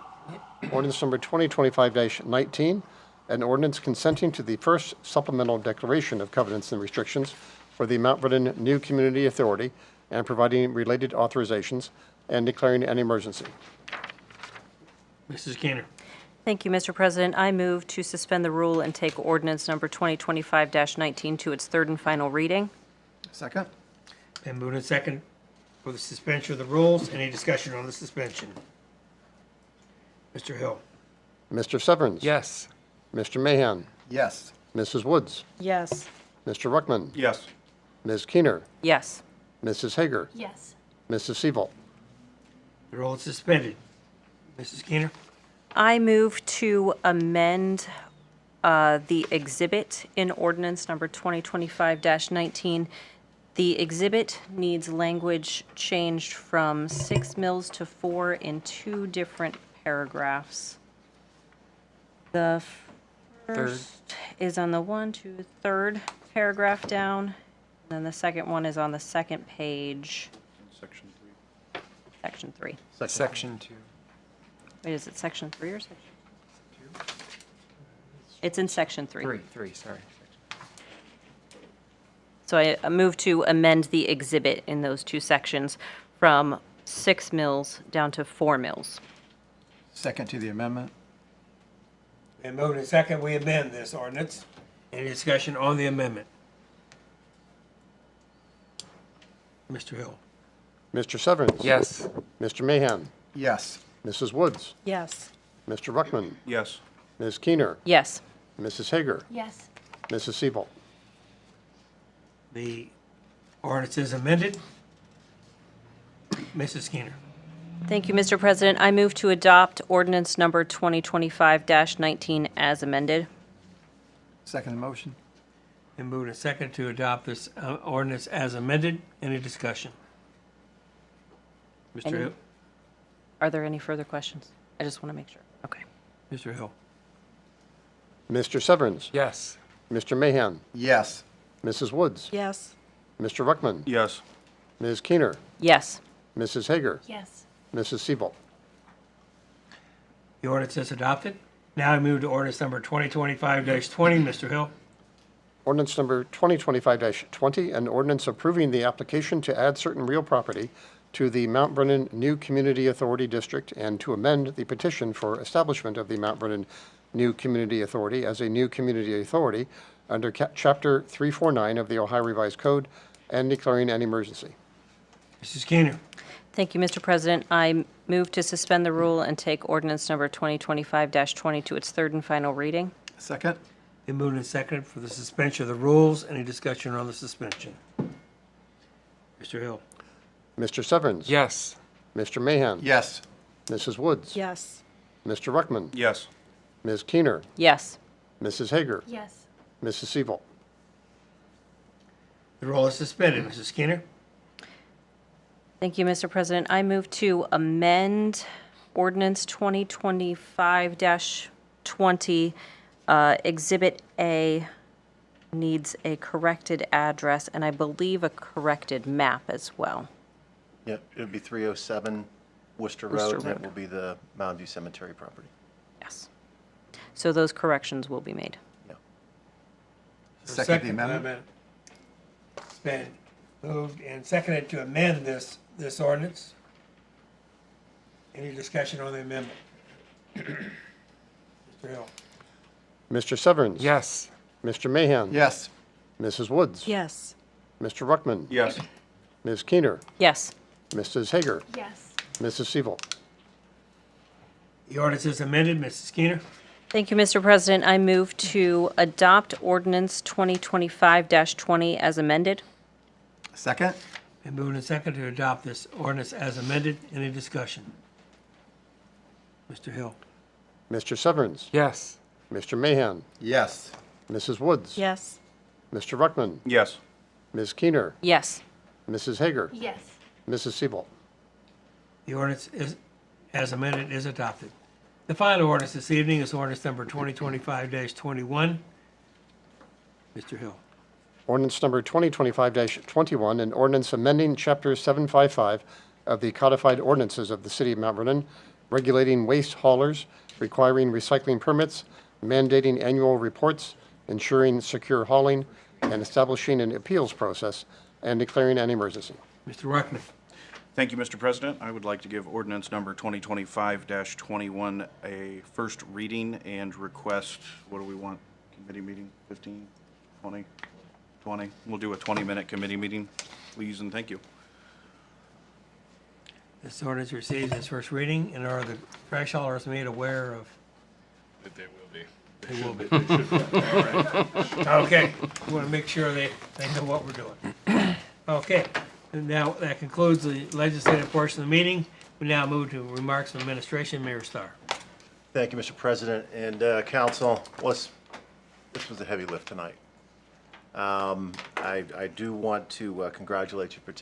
Ordinance number 2025-19, an ordinance consenting to the first supplemental declaration of covenants and restrictions for the Mount Vernon New Community Authority and providing related authorizations and declaring an emergency. Mrs. Keener. Thank you, Mr. President. I move to suspend the rule and take ordinance number 2025-19 to its third and final reading. Second? Been moved and seconded for the suspension of the rules. Any discussion on the suspension? Mr. Hill. Mr. Severns. Yes. Mr. Mahan. Yes. Mrs. Woods. Yes. Mr. Ruckman. Yes. Ms. Keener. Yes. Mrs. Hager. Yes. Mrs. Siebel. The rule is suspended. Mrs. Keener. I move to amend the exhibit in ordinance number 2025-19. The exhibit needs language changed from 6 mils to 4 in 2 different paragraphs. The first is on the 3rd paragraph down, and then the second one is on the second page. Section 3. Section 2. Wait, is it section 3 or section 2? It's in section 3. 3, sorry. So I move to amend the exhibit in those 2 sections from 6 mils down to 4 mils. Second to the amendment? Been moved and seconded. We amend this ordinance. Any discussion on the amendment? Mr. Hill. Mr. Severns. Yes. Mr. Mahan. Yes. Mrs. Woods. Yes. Mr. Ruckman. Yes. Ms. Keener. Yes. Mrs. Hager. Yes. Mrs. Siebel. The ordinance is amended. Mrs. Keener. Thank you, Mr. President. I move to adopt ordinance number 2025-19 as amended. Second motion? Been moved and seconded to adopt this ordinance as amended. Any discussion? Mr. Any- Hill? Are there any further questions? I just want to make sure. Okay. Mr. Hill? Mr. Severns? Yes. Mr. Mahan? Yes. Mrs. Woods? Yes. Mr. Ruckman? Yes. Ms. Keener? Yes. Mrs. Hager? Yes. Mrs. Siebel? The ordinance is adopted. Now I move to ordinance number 2025-20. Mr. Hill? Ordinance number 2025-20, an ordinance approving the application to add certain real property to the Mount Vernon New Community Authority District and to amend the petition for establishment of the Mount Vernon New Community Authority as a new community authority under Chapter 349 of the Ohio Revised Code and declaring an emergency. Mrs. Keener? Thank you, Mr. President. I move to suspend the rule and take ordinance number 2025-20 to its third and final reading. Second? Been moved and seconded for the suspension of the rules. Any discussion on the suspension? Mr. Hill? Mr. Severns? Yes. Mr. Mahan? Yes. Mrs. Woods? Yes. Mr. Ruckman? Yes. Ms. Keener? Yes. Mrs. Hager? Yes. Mrs. Siebel? The roll is suspended. Mrs. Keener? Thank you, Mr. President. I move to amend ordinance 2025-20. Exhibit A needs a corrected address and I believe a corrected map as well. Yep, it would be 307 Worcester Worcester Road, and it Road. will be the Mountain View Cemetery property. Yes. So those corrections will be made. Second the amendment? It's been moved and seconded to amend this ordinance. Any discussion on the amendment? Mr. Hill? Mr. Severns? Yes. Mr. Mahan? Yes. Mrs. Woods? Yes. Mr. Ruckman? Yes. Ms. Keener? Yes. Mrs. Hager? Yes. Mrs. Siebel? The ordinance is amended. Mrs. Keener? Thank you, Mr. President. I move to adopt ordinance 2025-20 as amended. Second? Been moved and seconded to adopt this ordinance as amended. Any discussion? Mr. Hill? Mr. Severns? Yes. Mr. Mahan? Yes. Mrs. Woods? Yes. Mr. Ruckman? Yes. Ms. Keener? Yes. Mrs. Hager? Yes. Mrs. Siebel? The ordinance is, as amended, is adopted. The final ordinance this evening is ordinance number 2025-21. Mr. Hill? Ordinance number 2025-21, an ordinance amending Chapter 755 of the codified ordinances of the City of Mount Vernon, regulating waste haulers, requiring recycling permits, mandating annual reports, ensuring secure hauling, and establishing an appeals process, and declaring an emergency. Mr. Ruckman? Thank you, Mr. President. I would like to give ordinance number 2025-21 a first reading and request, what do we want? Committee meeting, 15, 20, 20? We'll do a 20-minute committee meeting, please, and thank you. This ordinance receives its first reading, and are the trash haulers made aware of? That they will be. They will be. All right. Okay, we want to make sure they know what we're doing. Okay, and now that concludes the legislative portion of the meeting. We now move to remarks from administration. Mayor Starr. Thank you, Mr. President and council. This was a heavy lift tonight. I do want to congratulate you for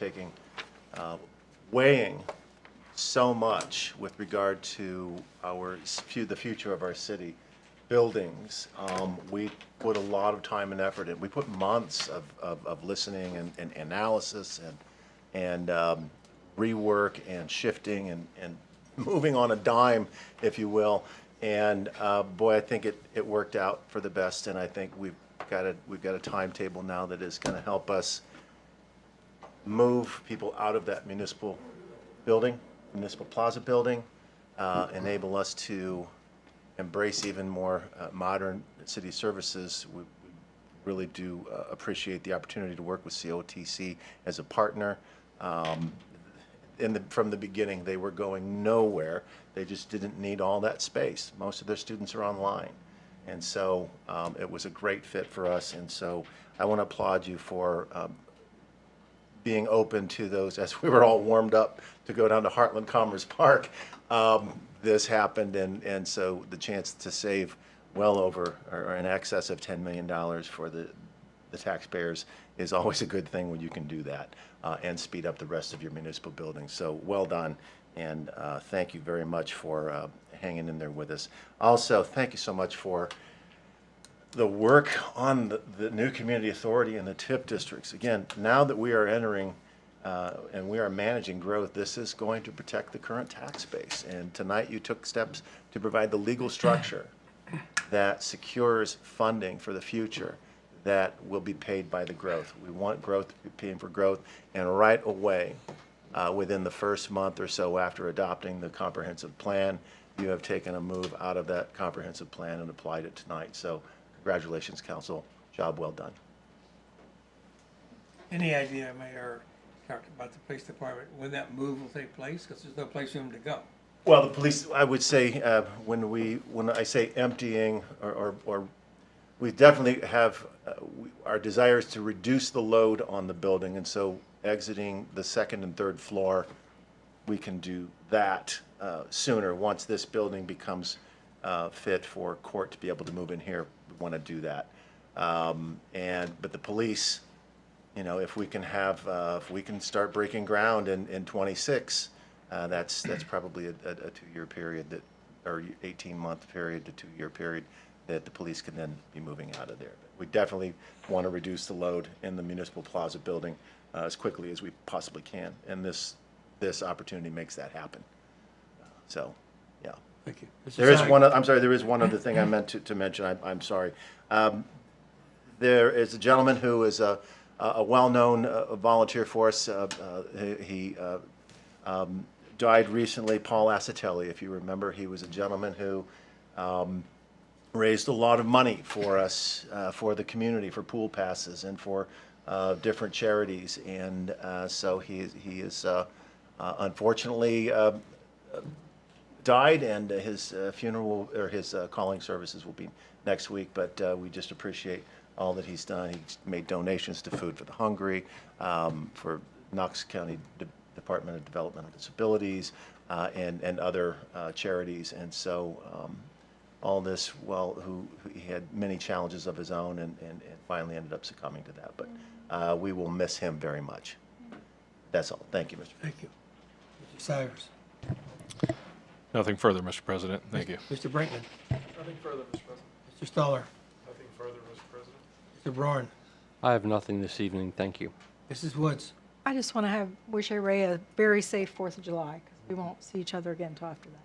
weighing so much with regard to the future of our city buildings. We put a lot of time and effort in. We put months of listening and analysis and rework and shifting and moving on a dime, if you will. And boy, I think it worked out for the best. And I think we've got a timetable now that is going to help us move people out of that municipal plaza building, enable us to embrace even more modern city services. We really do appreciate the opportunity to work with COTC as a partner. From the beginning, they were going nowhere. They just didn't need all that space. Most of their students are online. And so it was a great fit for us. And so I want to applaud you for being open to those. As we were all warmed up to go down to Heartland Commerce Park, this happened. And so the chance to save well over or in excess of $10 million for the the taxpayers is always a good thing when you can do that and speed up the rest of your municipal buildings. So well done, and thank you very much for hanging in there with us. Also, thank you so much for the work on the new community authority and the TIP districts. Again, now that we are entering and we are managing growth, this is going to protect the current tax base. And tonight you took steps to provide the legal structure that secures funding for the future that will be paid by the growth. We want growth to be paying for growth, and right away, within the first month or so after adopting the comprehensive plan, you have taken a move out of that comprehensive plan and applied it tonight. So congratulations, council. Job well done. Any idea, Mayor, talked about the police department, when that move will take place? Because there's no place for them to go. Well, the police, I would say, when I say emptying, or we definitely have, our desire is to reduce the load on the building, and so exiting the second and third floor, we can do that sooner. Once this building becomes fit for court to be able to move in here, we want to do that. But the police, you know, if we can start breaking ground in 26, that's probably a 2-year period or 18-month period to 2-year period that the police can then be moving out of there. We definitely want to reduce the load in the Municipal Plaza building as quickly as we possibly can, and this opportunity makes that happen. So, yeah. Thank you. There is one. I'm sorry. There is one other thing I meant to mention. I'm sorry. There is a gentleman who is a well-known volunteer for us. He died recently, Paul Acitelli, if you remember. He was a gentleman who raised a lot of money for us, for the community, for pool passes and for different charities. And so he is unfortunately died, and his funeral or his calling services will be next week. But we just appreciate all that he's done. He's made donations to Food for the Hungry, for Knox County Department of Developmental Disabilities, and other charities. And so all this, well, he had many challenges of his own, and finally ended up succumbing to that. But we will miss him very much. That's all. Thank you, Mr. Thank you. Mr. Cyrus. Nothing further, Mr. President. Thank you. Mr. Brinkman. Nothing further, Mr. President. Mr. Stoller. Nothing further, Mr. President. Mr. Braun. I have nothing this evening, thank you. Mrs. Woods. I just want to wish Ray a very safe 4th of July, because we won't see each other again until after that.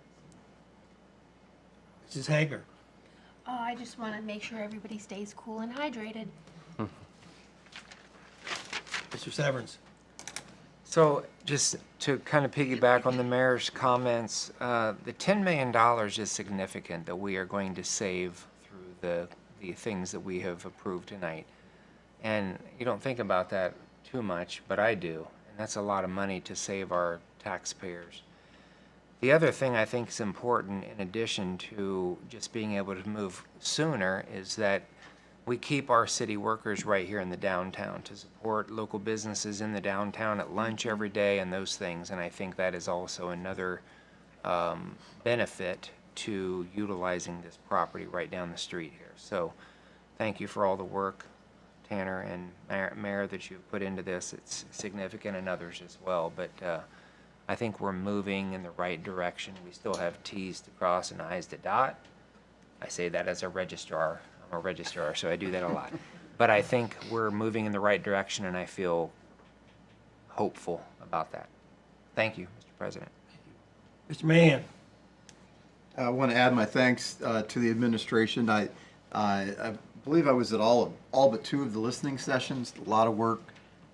Mrs. Hager. I just want to make sure everybody stays cool and hydrated. Mr. Severance. So just to kind of piggyback on the mayor's comments, the $10 million is significant that we are going to save through the things that we have approved tonight. And you don't think about that too much, but I do. And that's a lot of money to save our taxpayers. The other thing I think is important, in addition to just being able to move sooner, is that we keep our city workers right here in the downtown to support local businesses in the downtown at lunch every day and those things. And I think that is also another benefit to utilizing this property right down the street here. So thank you for all the work, Tanner and Mayor, that you've put into this. It's significant, and others as well. But I think we're moving in the right direction. We still have T's to cross and I's to dot. I say that as a registrar. I'm a registrar, so I do that a lot. But I think we're moving in the right direction, and I feel hopeful about that. Thank you, Mr. President. Mr. Mahan. I want to add my thanks to the administration. I believe I was at all but 2 of the listening sessions. A lot of work.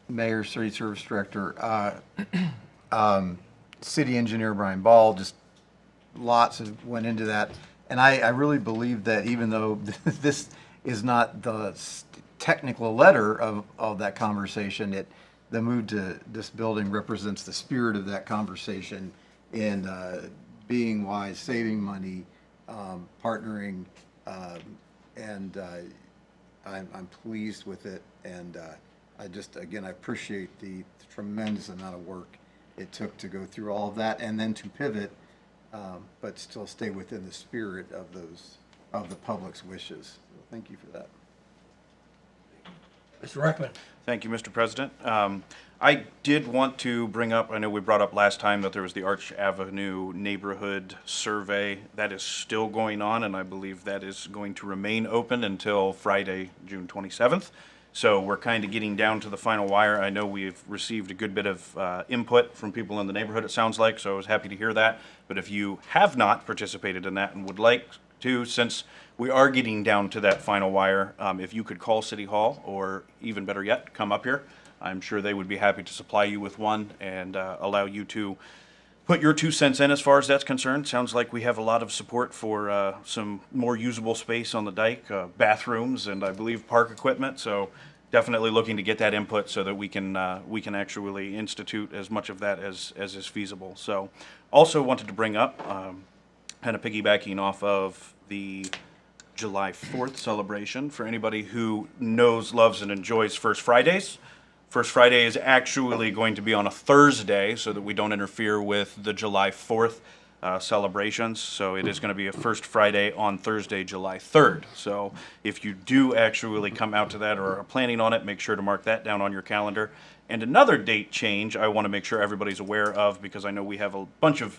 Mayor, City Service Director, City Engineer Brian Ball, just lots went into that. And I really believe that even though this is not the technical letter of that conversation, the move to this building represents the spirit of that conversation in being wise, saving money, partnering, and I'm pleased with it. And I appreciate the tremendous amount of work it took to go through all of that and then to pivot, but still stay within the spirit of the public's wishes. So thank you for that. Mr. Reckman. Thank you, Mr. President. I did want to bring up, I know we brought up last time that there was the Arch Avenue neighborhood survey. That is still going on, and I believe that is going to remain open until Friday, June 27th. So we're kind of getting down to the final wire. I know we've received a good bit of input from people in the neighborhood, it sounds like, so I was happy to hear that. But if you have not participated in that and would like to, since we are getting down to that final wire, if you could call City Hall, or even better yet, come up here. I'm sure they would be happy to supply you with one and allow you to put your 2 cents in as far as that's concerned. Sounds like we have a lot of support for some more usable space on the dike, bathrooms, and I believe park equipment. So definitely looking to get that input so that we can actually institute as much of that as is feasible. So also wanted to bring up, kind of piggybacking off of the July 4th celebration, for anybody who knows, loves, and enjoys First Fridays. First Friday is actually going to be on a Thursday so that we don't interfere with the July 4th celebrations. So it is going to be a First Friday on Thursday, July 3rd. So if you do actually come out to that or are planning on it, make sure to mark that down on your calendar. And another date change I want to make sure everybody's aware of, because I know we have a bunch of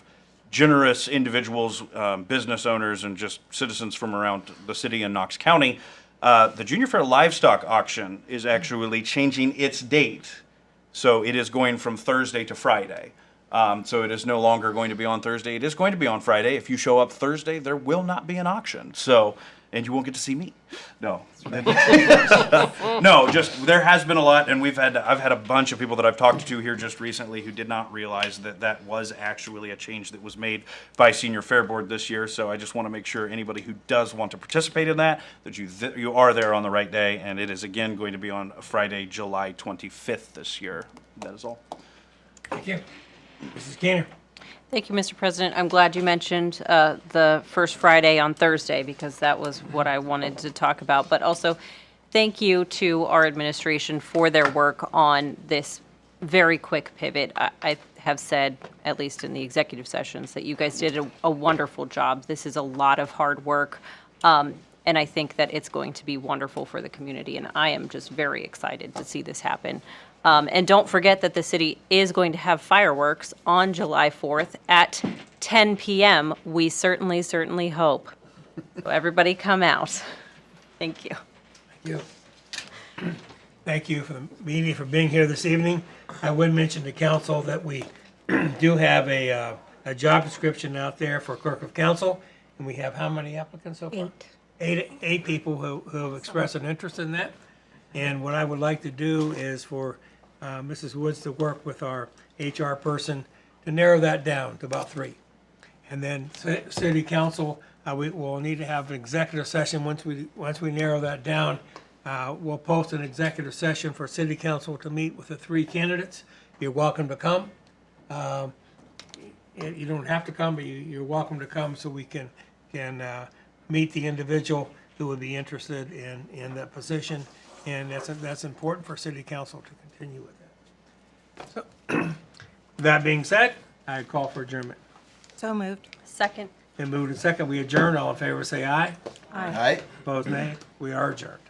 generous individuals, business owners, and just citizens from around the city and Knox County. The Junior Fair Livestock Auction is actually changing its date. So it is going from Thursday to Friday. So it is no longer going to be on Thursday. It is going to be on Friday. If you show up Thursday, there will not be an auction. So, and you won't get to see me. No. No, just there has been a lot, and I've had a bunch of people that I've talked to here just recently who did not realize that that was actually a change that was made by Senior Fair Board this year. So I just want to make sure anybody who does want to participate in that you are there on the right day, and it is again going to be on Friday, July 25th this year. That is all. Thank you. Mrs. Gainer. Thank you, Mr. President. I'm glad you mentioned the First Friday on Thursday, because that was what I wanted to talk about. But also, thank you to our administration for their work on this very quick pivot. I have said, at least in the executive sessions, that you guys did a wonderful job. This is a lot of hard work, and I think that it's going to be wonderful for the community, and I am just very excited to see this happen. And don't forget that the city is going to have fireworks on July 4th at 10 p.m. We certainly, certainly hope. So everybody come out. Thank you. Thank you. Thank you for the meeting, for being here this evening. I would mention to council that we do have a job description out there for clerk of council, and we have how many applicants so far? Eight people who have expressed an interest in that. And what I would like to do is for Mrs. Woods to work with our HR person to narrow that down to about 3. And then city council, we will need to have an executive session once we narrow that down. We'll post an executive session for city council to meet with the 3 candidates. You're welcome to come. You don't have to come, but you're welcome to come so we can meet the individual who would be interested in that position. And that's important for city council to continue with that. So, that being said, I call for adjournment. So moved. Second. Then moved and second, we adjourn. All in favor say aye. Aye. Opposed, nay. We are adjourned.